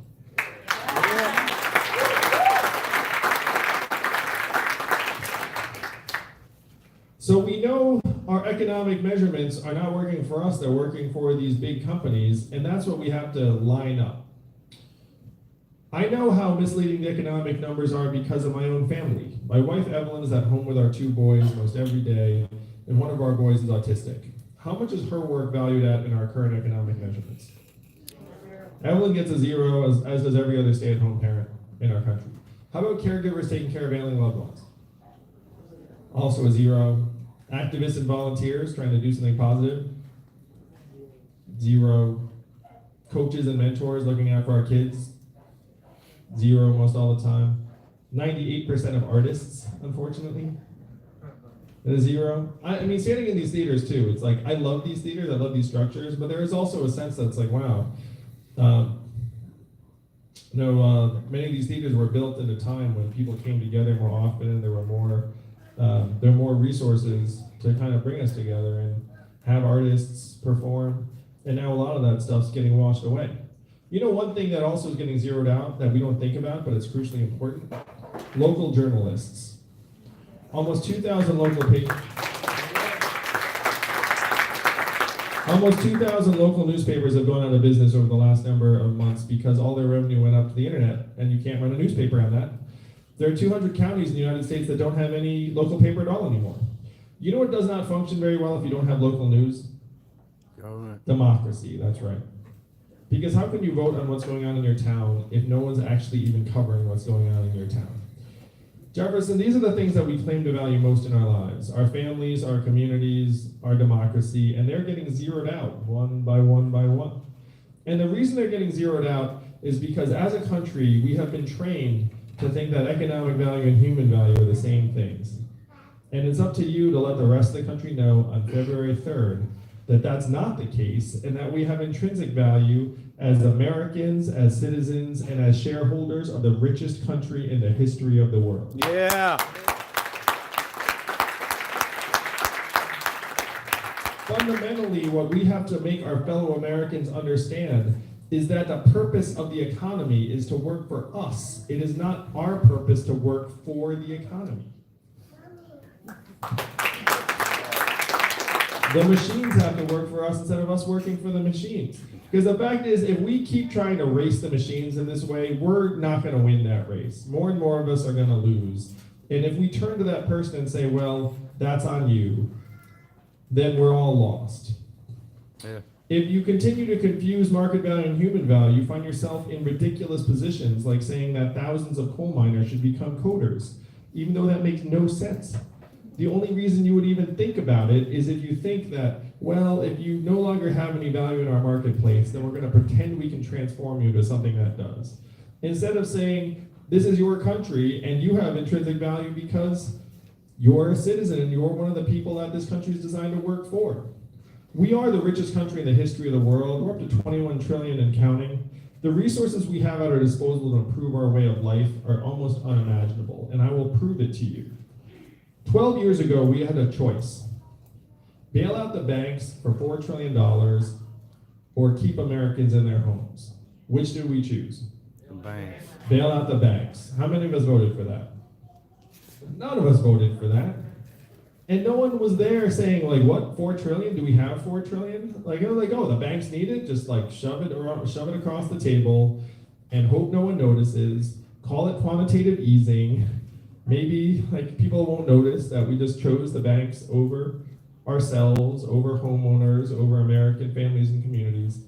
So we know our economic measurements are not working for us, they're working for these big companies, and that's what we have to line up. I know how misleading the economic numbers are because of my own family. My wife Evelyn is at home with our 2 boys most every day, and one of our boys is autistic. How much is her work valued at in our current economic measurements? Evelyn gets a 0, as does every other stay-at-home parent in our country. How about caregivers taking care of ailing loved ones? Also a 0. Activists and volunteers trying to do something positive? 0. Coaches and mentors looking out for our kids? 0 most all the time. 98% of artists, unfortunately. A 0. I mean, standing in these theaters too, it's like, I love these theaters, I love these structures, but there is also a sense that's like, wow. Many of these theaters were built at a time when people came together more often and there were more resources to kind of bring us together and have artists perform, and now a lot of that stuff's getting washed away. You know, one thing that also is getting zeroed out that we don't think about, but it's crucially important? Local journalists. Almost 2,000 local newspapers have gone out of business over the last number of months because all their revenue went up to the internet, and you can't run a newspaper on that. There are 200 counties in the United States that don't have any local paper at all anymore. You know what does not function very well if you don't have local news? Government. Democracy, that's right. Because how can you vote on what's going on in your town if no one's actually even covering what's going on in your town? Jefferson, these are the things that we claim to value most in our lives. Our families, our communities, our democracy, and they're getting zeroed out one by one by one. And the reason they're getting zeroed out is because as a country, we have been trained to think that economic value and human value are the same things. And it's up to you to let the rest of the country know on February 3rd that that's not the case, and that we have intrinsic value as Americans, as citizens, and as shareholders of the richest country in the history of the world. Yeah. Fundamentally, what we have to make our fellow Americans understand is that the purpose of the economy is to work for us. It is not our purpose to work for the economy. The machines have to work for us instead of us working for the machines. Because the fact is, if we keep trying to race the machines in this way, we're not going to win that race. More and more of us are going to lose. And if we turn to that person and say, well, that's on you, then we're all lost. Yeah. If you continue to confuse market value and human value, you find yourself in ridiculous positions, like saying that thousands of coal miners should become coders, even though that makes no sense. The only reason you would even think about it is if you think that, well, if you no longer have any value in our marketplace, then we're going to pretend we can transform you to something that does. Instead of saying, this is your country and you have intrinsic value because you're a citizen and you're one of the people that this country is designed to work for. We are the richest country in the history of the world. We're up to 21 trillion and counting. The resources we have at our disposal to improve our way of life are almost unimaginable, and I will prove it to you. 12 years ago, we had a choice. Bail out the banks for $4 trillion or keep Americans in their homes. Which do we choose? The banks. Bail out the banks. How many of us voted for that? None of us voted for that. And no one was there saying, like, what, 4 trillion? Do we have 4 trillion? Like, they're like, oh, the banks need it? Just like shove it across the table and hope no one notices. Call it quantitative easing. Maybe like people won't notice that we just chose the banks over ourselves, over homeowners, over American families and communities.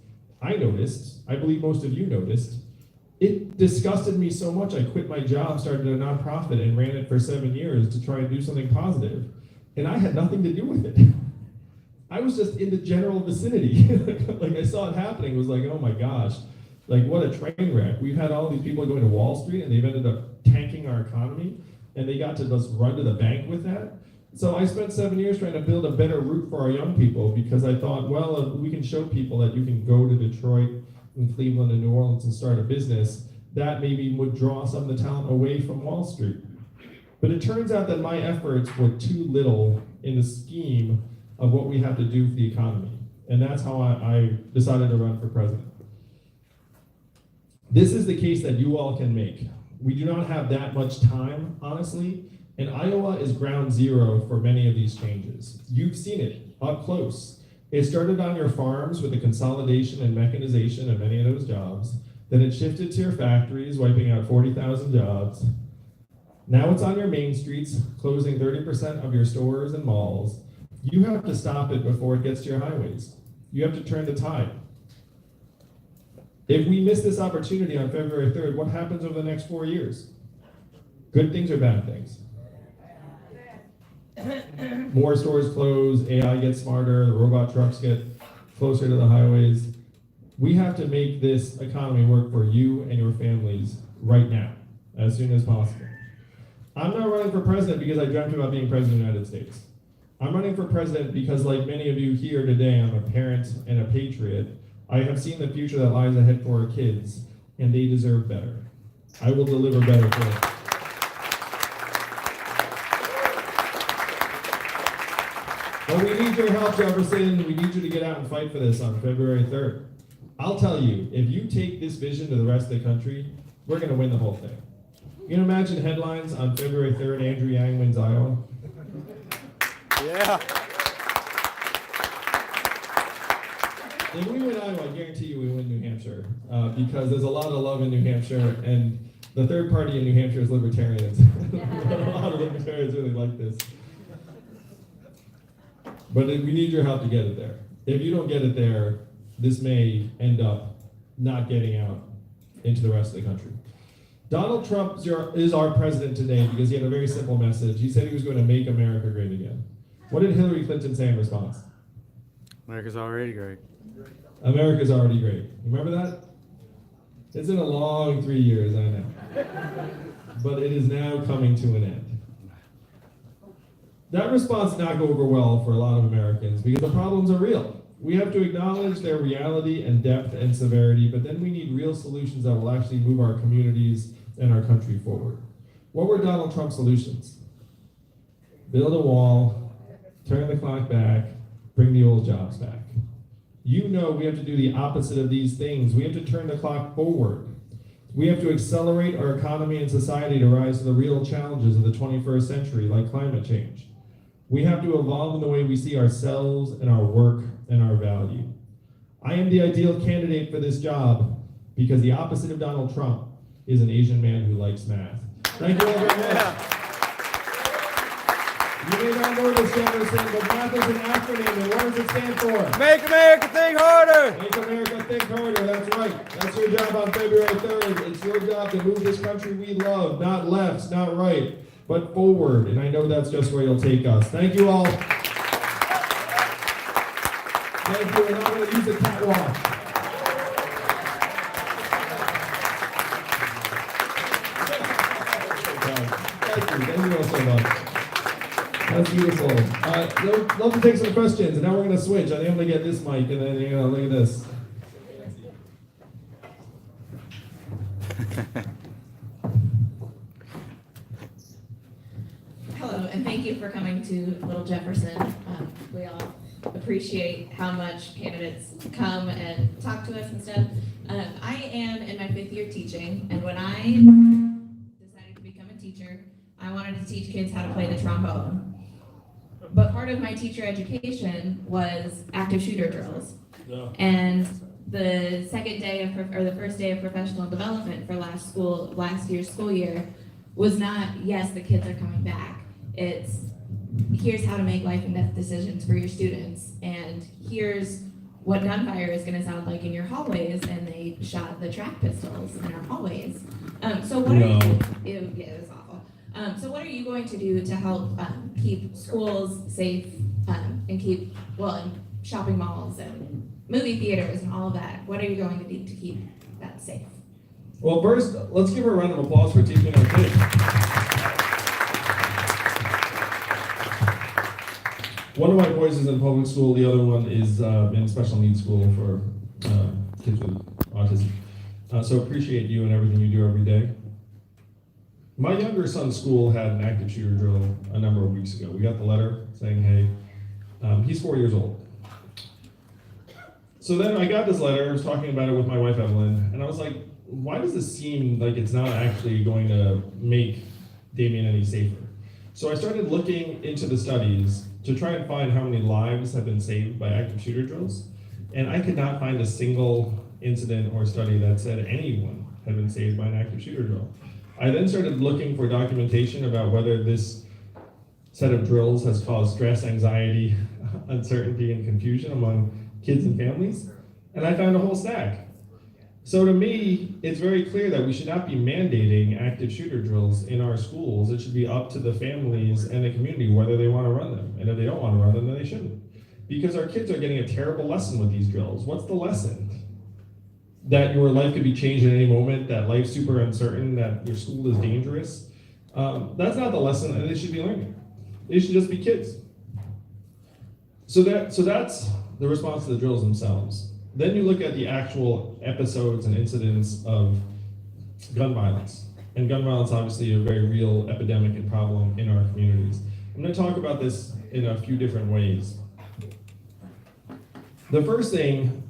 I noticed, I believe most of you noticed, it disgusted me so much I quit my job, started a nonprofit, and ran it for 7 years to try and do something positive. And I had nothing to do with it. I was just in the general vicinity. Like I saw it happening, it was like, oh my gosh, like what a train wreck. We've had all these people going to Wall Street and they've ended up tanking our economy, and they got to just run to the bank with that. So I spent 7 years trying to build a better route for our young people, because I thought, well, if we can show people that you can go to Detroit and Cleveland and New Orleans and start a business, that maybe would draw some of the talent away from Wall Street. But it turns out that my efforts were too little in the scheme of what we have to do for the economy. And that's how I decided to run for president. This is the case that you all can make. We do not have that much time, honestly, and Iowa is ground zero for many of these changes. You've seen it up close. It started on your farms with the consolidation and mechanization of many of those jobs. Then it shifted to your factories, wiping out 40,000 jobs. Now it's on your main streets, closing 30% of your stores and malls. You have to stop it before it gets to your highways. You have to turn the tide. If we miss this opportunity on February 3rd, what happens over the next 4 years? Good things or bad things? More stores close, AI gets smarter, the robot trucks get closer to the highways. We have to make this economy work for you and your families right now, as soon as possible. I'm not running for president because I dreamt about being president of the United States. I'm running for president because, like many of you here today, I'm a parent and a patriot. I have seen the future that lies ahead for our kids, and they deserve better. I will deliver better for them. But we need your help, Jefferson. We need you to get out and fight for this on February 3rd. I'll tell you, if you take this vision to the rest of the country, we're going to win the whole thing. You can imagine headlines on February 3rd, Andrew Yang wins Iowa. Yeah. If we win Iowa, I guarantee you we win New Hampshire, because there's a lot of love in New Hampshire, and the third party in New Hampshire is libertarians. A lot of libertarians really like this. But we need your help to get it there. If you don't get it there, this may end up not getting out into the rest of the country. Donald Trump is our president today because he had a very simple message. He said he was going to make America great again. What did Hillary Clinton say in response? America's already great. America's already great. Remember that? It's been a long 3 years, I know. But it is now coming to an end. That response did not go over well for a lot of Americans because the problems are real. We have to acknowledge their reality and depth and severity, but then we need real solutions that will actually move our communities and our country forward. What were Donald Trump's solutions? Build a wall, turn the clock back, bring the old jobs back. You know we have to do the opposite of these things. We have to turn the clock forward. We have to accelerate our economy and society to rise to the real challenges of the 21st century, like climate change. We have to evolve in the way we see ourselves and our work and our value. I am the ideal candidate for this job because the opposite of Donald Trump is an Asian man who likes math. Thank you all very much. You may not know this, Jefferson, but math is an acronym, and what does it stand for? Make America think harder! Make America think harder, that's right. That's your job on February 3rd. It's your job to move this country we love, not left, not right, but forward. And I know that's just where you'll take us. Thank you all. Thank you, and I'm going to use the catwalk. Thank you all so much. That's beautiful. Love to take some questions, and now we're going to switch. I think I'm going to get this mic, and then look at this. Hello, and thank you for coming to Little Jefferson. We all appreciate how much candidates come and talk to us and stuff. I am in my 5th year teaching, and when I decided to become a teacher, I wanted to teach kids how to play the trombone. But part of my teacher education was active shooter drills. Yeah. And the first day of professional development for last year's school year, was not, yes, the kids are coming back. It's, here's how to make life and death decisions for your students, and here's what gunfire is going to sound like in your hallways, and they shot the track pistols in our hallways. So what No. are you, yeah, it was awful. So what are you going to do to help keep schools safe and keep, well, and shopping malls and movie theaters and all of that? What are you going to do to keep that safe? Well, first, let's give her a round of applause for teaching our kids. One of my boys is in public school, the other one is in special needs school for kids with autism. So appreciate you and everything you do every day. My younger son's school had an active shooter drill a number of weeks ago. We got the letter saying, hey, he's 4 years old. So then I got this letter, I was talking about it with my wife Evelyn, and I was like, why does this seem like it's not actually going to make Damien any safer? So I started looking into the studies to try and find how many lives have been saved by active shooter drills, and I could not find a single incident or study that said anyone had been saved by an active shooter drill. I then started looking for documentation about whether this set of drills has caused stress, anxiety, uncertainty, and confusion among kids and families, and I found a whole stack. So to me, it's very clear that we should not be mandating active shooter drills in our schools. It should be up to the families and the community whether they want to run them. And if they don't want to run them, then they shouldn't. Because our kids are getting a terrible lesson with these drills. What's the lesson? That your life could be changed at any moment, that life's super uncertain, that your school is dangerous. That's not the lesson that they should be learning. They should just be kids. So that's the response to the drills themselves. Then you look at the actual episodes and incidents of gun violence. And gun violence, obviously, a very real epidemic and problem in our communities. I'm going to talk about this in a few different ways. The first thing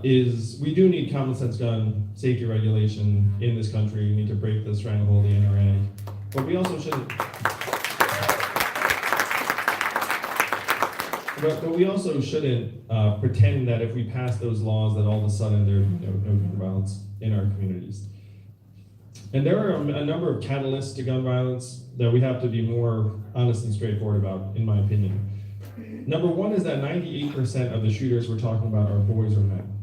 is we do need common sense gun safety regulation in this country. We need to break the stranglehold of the NRA. But we also shouldn't. But we also shouldn't pretend that if we pass those laws that all of a sudden there's no gun violence in our communities. And there are a number of catalysts to gun violence that we have to be more honest and straightforward about, in my opinion. Number one is that 98% of the shooters we're talking about are boys or men.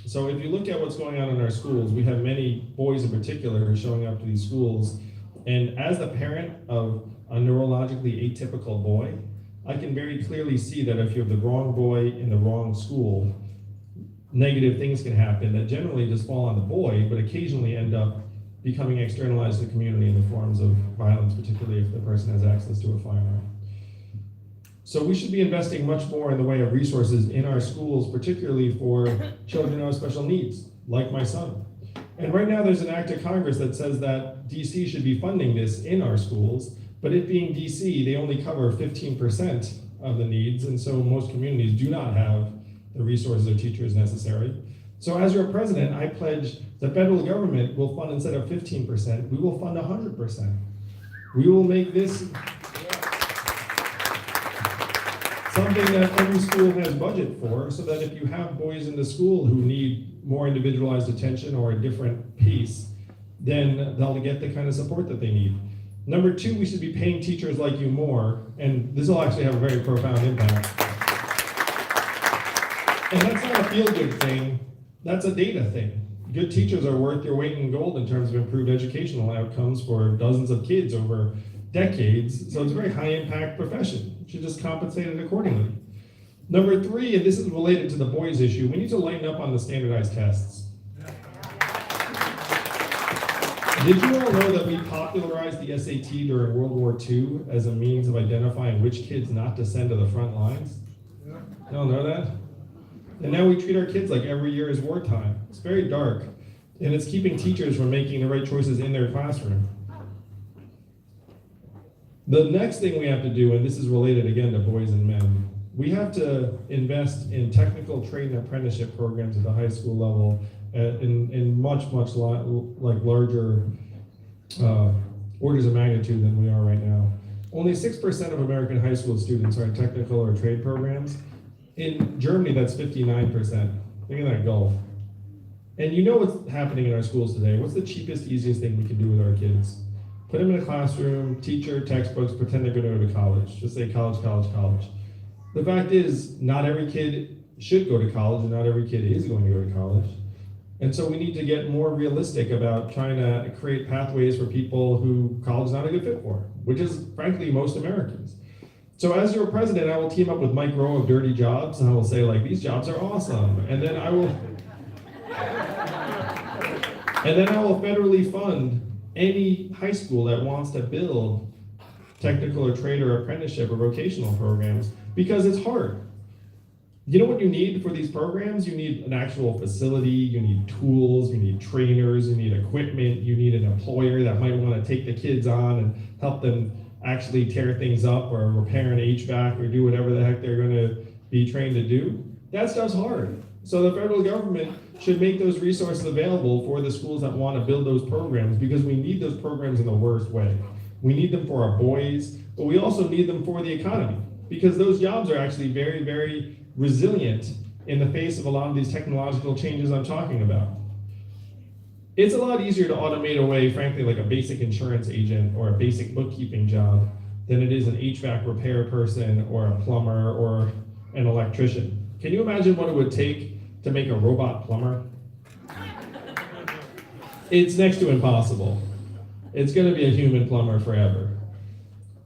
So if you look at what's going on in our schools, we have many boys in particular who are showing up to these schools. And as the parent of a neurologically atypical boy, I can very clearly see that if you have the wrong boy in the wrong school, negative things can happen that generally just fall on the boy, but occasionally end up becoming externalized to the community in the forms of violence, particularly if the person has access to a firearm. So we should be investing much more in the way of resources in our schools, particularly for children who have special needs, like my son. And right now there's an act of Congress that says that DC should be funding this in our schools, but it being DC, they only cover 15% of the needs, and so most communities do not have the resources or teachers necessary. So as your president, I pledge the federal government will fund, instead of 15%, we will fund 100%. We will make this something that every school has budget for, so that if you have boys in the school who need more individualized attention or a different pace, then they'll get the kind of support that they need. Number two, we should be paying teachers like you more, and this will actually have a very profound impact. And that's not a feel-good thing, that's a data thing. Good teachers are worth their weight in gold in terms of improved educational outcomes for dozens of kids over decades, so it's a very high-impact profession. You should just compensate it accordingly. Number three, and this is related to the boys issue, we need to lighten up on the standardized tests. Did you all know that we popularized the SAT during World War II as a means of identifying which kids not to send to the front lines? You all know that? And now we treat our kids like every year is wartime. It's very dark, and it's keeping teachers from making the right choices in their classroom. The next thing we have to do, and this is related again to boys and men, we have to invest in technical trade and apprenticeship programs at the high school level in much larger orders of magnitude than we are right now. Only 6% of American high school students are in technical or trade programs. In Germany, that's 59%. Think of that gulf. And you know what's happening in our schools today. What's the cheapest, easiest thing we can do with our kids? Put them in a classroom, teacher, textbooks, pretend they're going to go to college. Just say college, college, college. The fact is, not every kid should go to college, and not every kid is going to go to college. And so we need to get more realistic about trying to create pathways for people who college is not a good fit for, which is, frankly, most Americans. So as your president, I will team up with Mike Rowe of Dirty Jobs, and I will say, like, these jobs are awesome. And then I will federally fund any high school that wants to build technical or trade or apprenticeship or vocational programs, because it's hard. You know what you need for these programs? You need an actual facility, you need tools, you need trainers, you need equipment, you need an employer that might want to take the kids on and help them actually tear things up or repair an HVAC or do whatever the heck they're going to be trained to do. That stuff's hard. So the federal government should make those resources available for the schools that want to build those programs, because we need those programs in the worst way. We need them for our boys, but we also need them for the economy, because those jobs are actually very, very resilient in the face of a lot of these technological changes I'm talking about. It's a lot easier to automate away, frankly, like a basic insurance agent or a basic bookkeeping job than it is an HVAC repair person or a plumber or an electrician. Can you imagine what it would take to make a robot plumber? It's next to impossible. It's going to be a human plumber forever.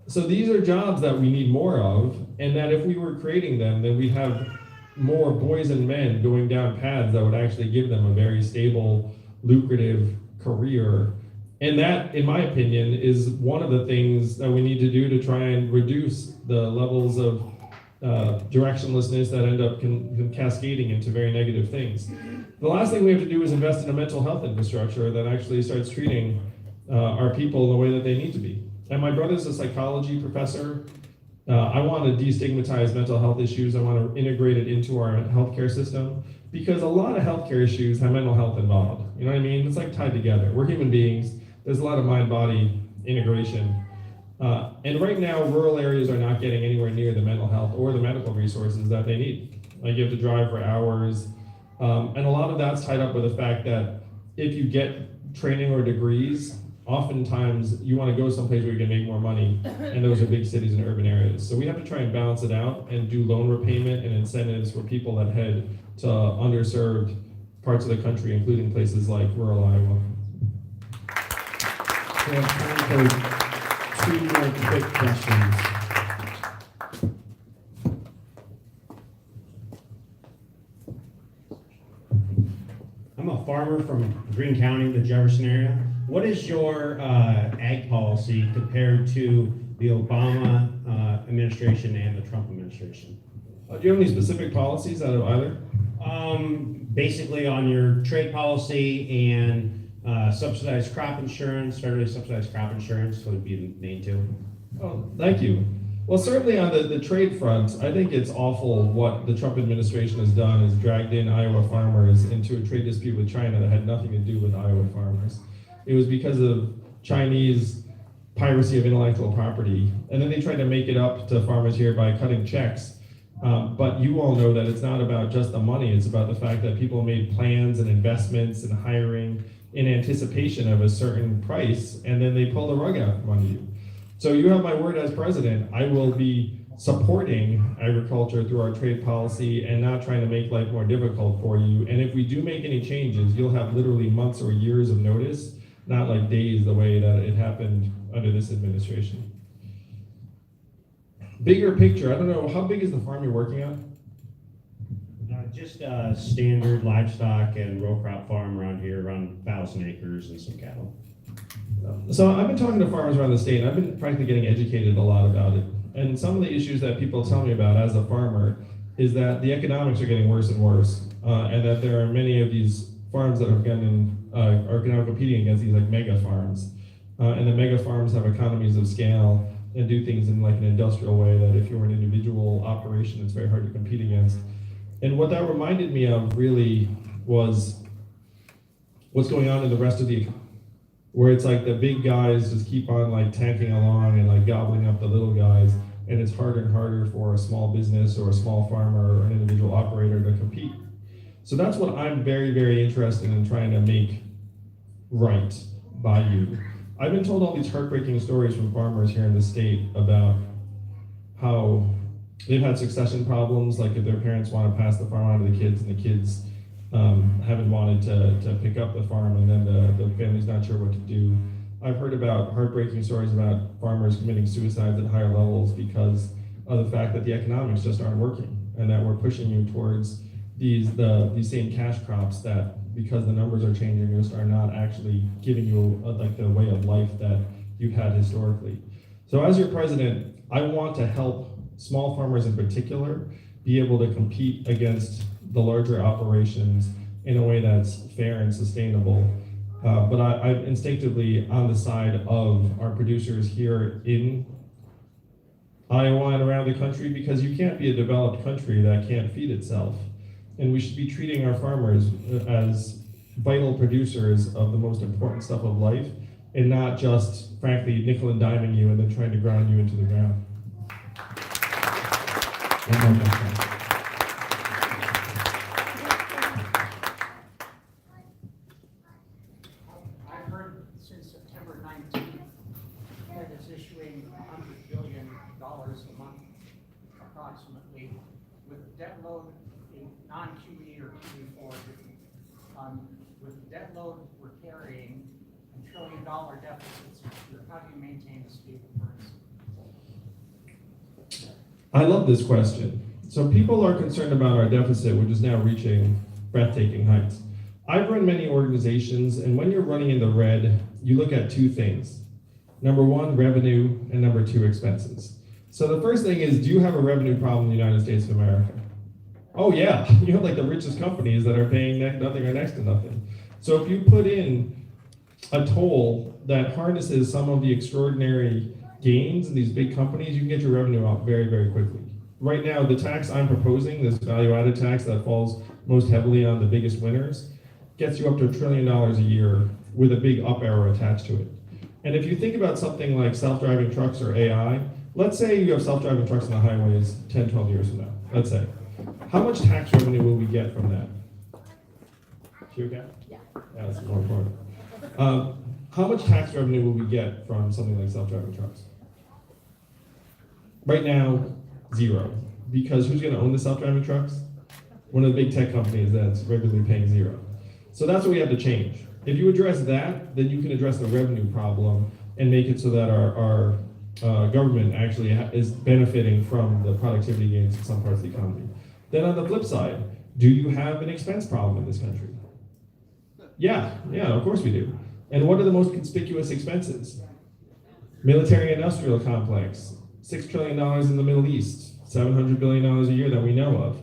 So these are jobs that we need more of, and that if we were creating them, then we'd have more boys and men going down paths that would actually give them a very stable, lucrative career. And that, in my opinion, is one of the things that we need to do to try and reduce the levels of directionlessness that end up cascading into very negative things. The last thing we have to do is invest in a mental health infrastructure that actually starts treating our people in the way that they need to be. And my brother's a psychology professor. I want to destigmatize mental health issues. I want to integrate it into our healthcare system, because a lot of healthcare issues have mental health involved. You know what I mean? It's like tied together. We're human beings. There's a lot of mind-body integration. And right now, rural areas are not getting anywhere near the mental health or the medical resources that they need. Like, you have to drive for hours. And a lot of that's tied up with the fact that if you get training or degrees, oftentimes you want to go someplace where you can make more money, and those are big cities and urban areas. So we have to try and balance it out and do loan repayment and incentives for people that head to underserved parts of the country, including places like rural Iowa. We have time for 2 more quick questions. I'm a farmer from Greene County, the Jefferson area. What is your ag policy compared to the Obama administration and the Trump administration? Do you have any specific policies out of either? Basically on your trade policy and subsidized crop insurance, federally subsidized crop insurance would be the main 2. Oh, thank you. Well, certainly on the trade front, I think it's awful what the Trump administration has done, is dragged in Iowa farmers into a trade dispute with China that had nothing to do with Iowa farmers. It was because of Chinese piracy of intellectual property. And then they tried to make it up to farmers here by cutting checks. But you all know that it's not about just the money. It's about the fact that people made plans and investments and hiring in anticipation of a certain price, and then they pull the rug out from under you. So you have my word as president. I will be supporting agriculture through our trade policy and not trying to make life more difficult for you. And if we do make any changes, you'll have literally months or years of notice, not like days the way that it happened under this administration. Bigger picture, I don't know, how big is the farm you're working on? Just a standard livestock and row crop farm around here, around 1,000 acres and some cattle. So I've been talking to farmers around the state, and I've been frankly getting educated a lot about it. And some of the issues that people tell me about as a farmer is that the economics are getting worse and worse, and that there are many of these farms that are now competing against these like mega farms. And the mega farms have economies of scale and do things in like an industrial way that if you're an individual operation, it's very hard to compete against. And what that reminded me of really was what's going on in the rest of the economy, where it's like the big guys just keep on like tanking along and like gobbling up the little guys, and it's harder and harder for a small business or a small farmer or an individual operator to compete. So that's what I'm very, very interested in trying to make right by you. I've been told all these heartbreaking stories from farmers here in the state about how they've had succession problems, like if their parents want to pass the farm on to the kids and the kids haven't wanted to pick up the farm, and then the family's not sure what to do. I've heard about heartbreaking stories about farmers committing suicides at higher levels because of the fact that the economics just aren't working, and that we're pushing you towards these same cash crops that, because the numbers are changing, just are not actually giving you like the way of life that you've had historically. So as your president, I want to help small farmers in particular be able to compete against the larger operations in a way that's fair and sustainable. But I'm instinctively on the side of our producers here in Iowa and around the country, because you can't be a developed country that can't feed itself. And we should be treating our farmers as vital producers of the most important stuff of life, and not just, frankly, nickel and diming you and then trying to grind you into the ground. I've heard since September 19th that it's issuing $100 billion a month, approximately, with a debt load in non-QE or QE4. With the debt load we're carrying and $1 trillion deficits each year, how do you maintain a stable currency? I love this question. So people are concerned about our deficit, which is now reaching breathtaking heights. I've run many organizations, and when you're running in the red, you look at two things. Number one, revenue, and number two, expenses. So the first thing is, do you have a revenue problem in the United States of America? Oh yeah, you have like the richest companies that are paying nothing or next to nothing. So if you put in a toll that harnesses some of the extraordinary gains in these big companies, you can get your revenue up very, very quickly. Right now, the tax I'm proposing, this value-added tax that falls most heavily on the biggest winners, gets you up to $1 trillion a year with a big up arrow attached to it. And if you think about something like self-driving trucks or AI, let's say you have self-driving trucks on the highways 10, 12 years from now, let's say. How much tax revenue will we get from that? Should we get? Yeah, that's more important. How much tax revenue will we get from something like self-driving trucks? Right now, zero. Because who's going to own the self-driving trucks? One of the big tech companies that's regularly paying zero. So that's what we have to change. If you address that, then you can address the revenue problem and make it so that our government actually is benefiting from the productivity gains in some parts of the economy. Then on the flip side, do you have an expense problem in this country? Yeah, of course we do. And what are the most conspicuous expenses? Military industrial complex, $6 trillion in the Middle East, $700 billion a year that we know of.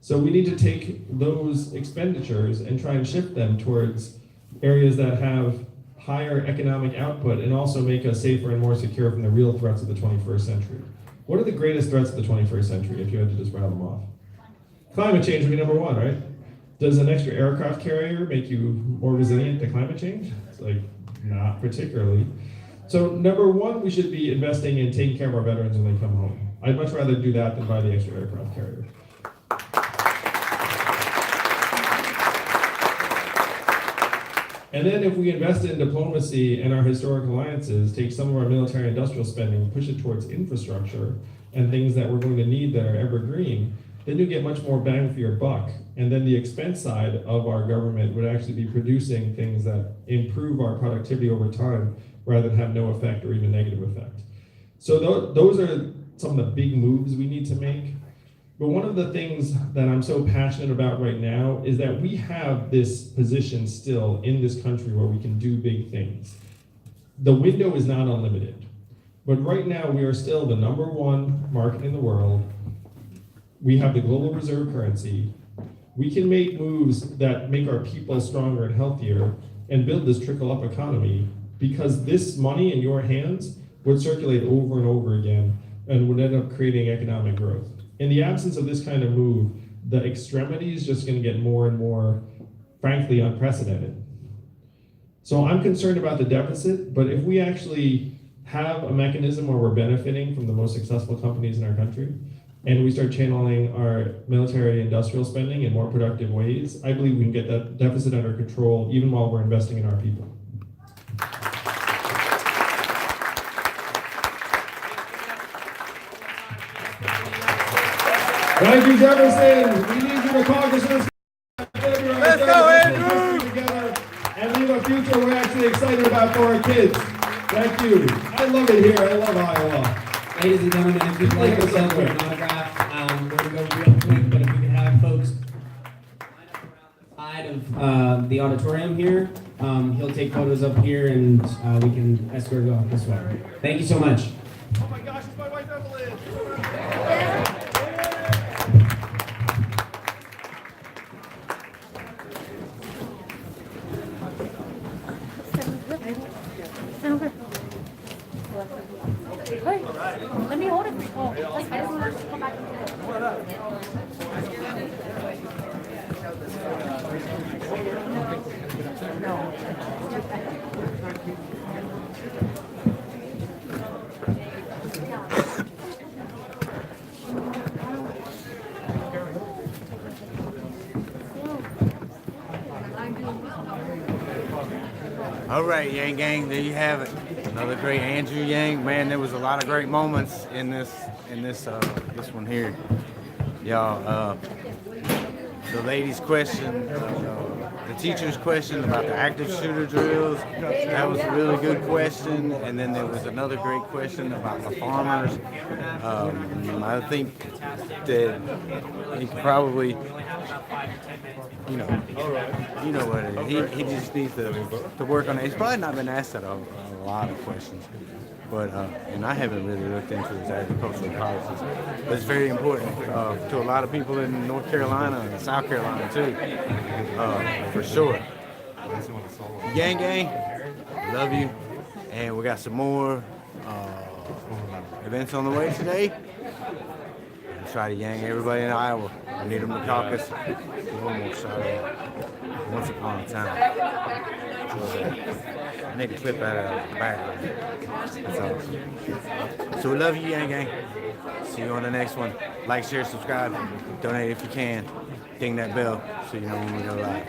So we need to take those expenditures and try and shift them towards areas that have higher economic output and also make us safer and more secure from the real threats of the 21st century. What are the greatest threats of the 21st century, if you had to just rattle them off? Climate change would be number one, right? Does an extra aircraft carrier make you more resilient to climate change? It's like, not particularly. So number one, we should be investing in taking care of our veterans when they come home. I'd much rather do that than buy the extra aircraft carrier. And then if we invest in diplomacy and our historic alliances, take some of our military industrial spending, push it towards infrastructure and things that we're going to need that are evergreen, then you get much more bang for your buck. And then the expense side of our government would actually be producing things that improve our productivity over time rather than have no effect or even negative effect. So those are some of the big moves we need to make. But one of the things that I'm so passionate about right now is that we have this position still in this country where we can do big things. The window is not unlimited. But right now we are still the #1 market in the world. We have the global reserve currency. We can make moves that make our people stronger and healthier and build this trickle-up economy, because this money in your hands would circulate over and over again and would end up creating economic growth. In the absence of this kind of move, the extremity is just going to get more and more, frankly, unprecedented. So I'm concerned about the deficit, but if we actually have a mechanism where we're benefiting from the most successful companies in our country, and we start channeling our military industrial spending in more productive ways, I believe we can get that deficit under control even while we're investing in our people. Thank you, Jefferson. We need you to Congressman. Let's go, Andrew! Together and leave a future we're actually excited about for our kids. Thank you. I love it here. I love Iowa. Ladies and gentlemen, if you'd like to send an autograph, we're going to go real quick, but if we could have folks line up around the side of the auditorium here, he'll take photos up here and we can escort you off this way. Thank you so much. Oh my gosh, it's my wife Evelyn. Let me hold it. Oh, like, I just want to come back and get All right, Yang Gang, there you have it. Another great Andrew Yang. Man, there was a lot of great moments in this one here. Y'all, the lady's question, the teacher's question about the active shooter drills, that was a really good question. And then there was another great question about the farmers. I think that he could probably, you know what it is. He just needs to work on it. He's probably not been asked that a lot of questions, but and I haven't really looked into his agricultural policies. But it's very important to a lot of people in North Carolina and South Carolina too, for sure. Gang Gang, love you, and we got some more events on the way today. I'll try to yang everybody in Iowa. I need them to caucus. One more shot at Once Upon a Time. I need to clip that out of the background. That's awesome. So we love you, Yang Gang. See you on the next one. Like, share, subscribe, donate if you can. Ding that bell so you know when we go live.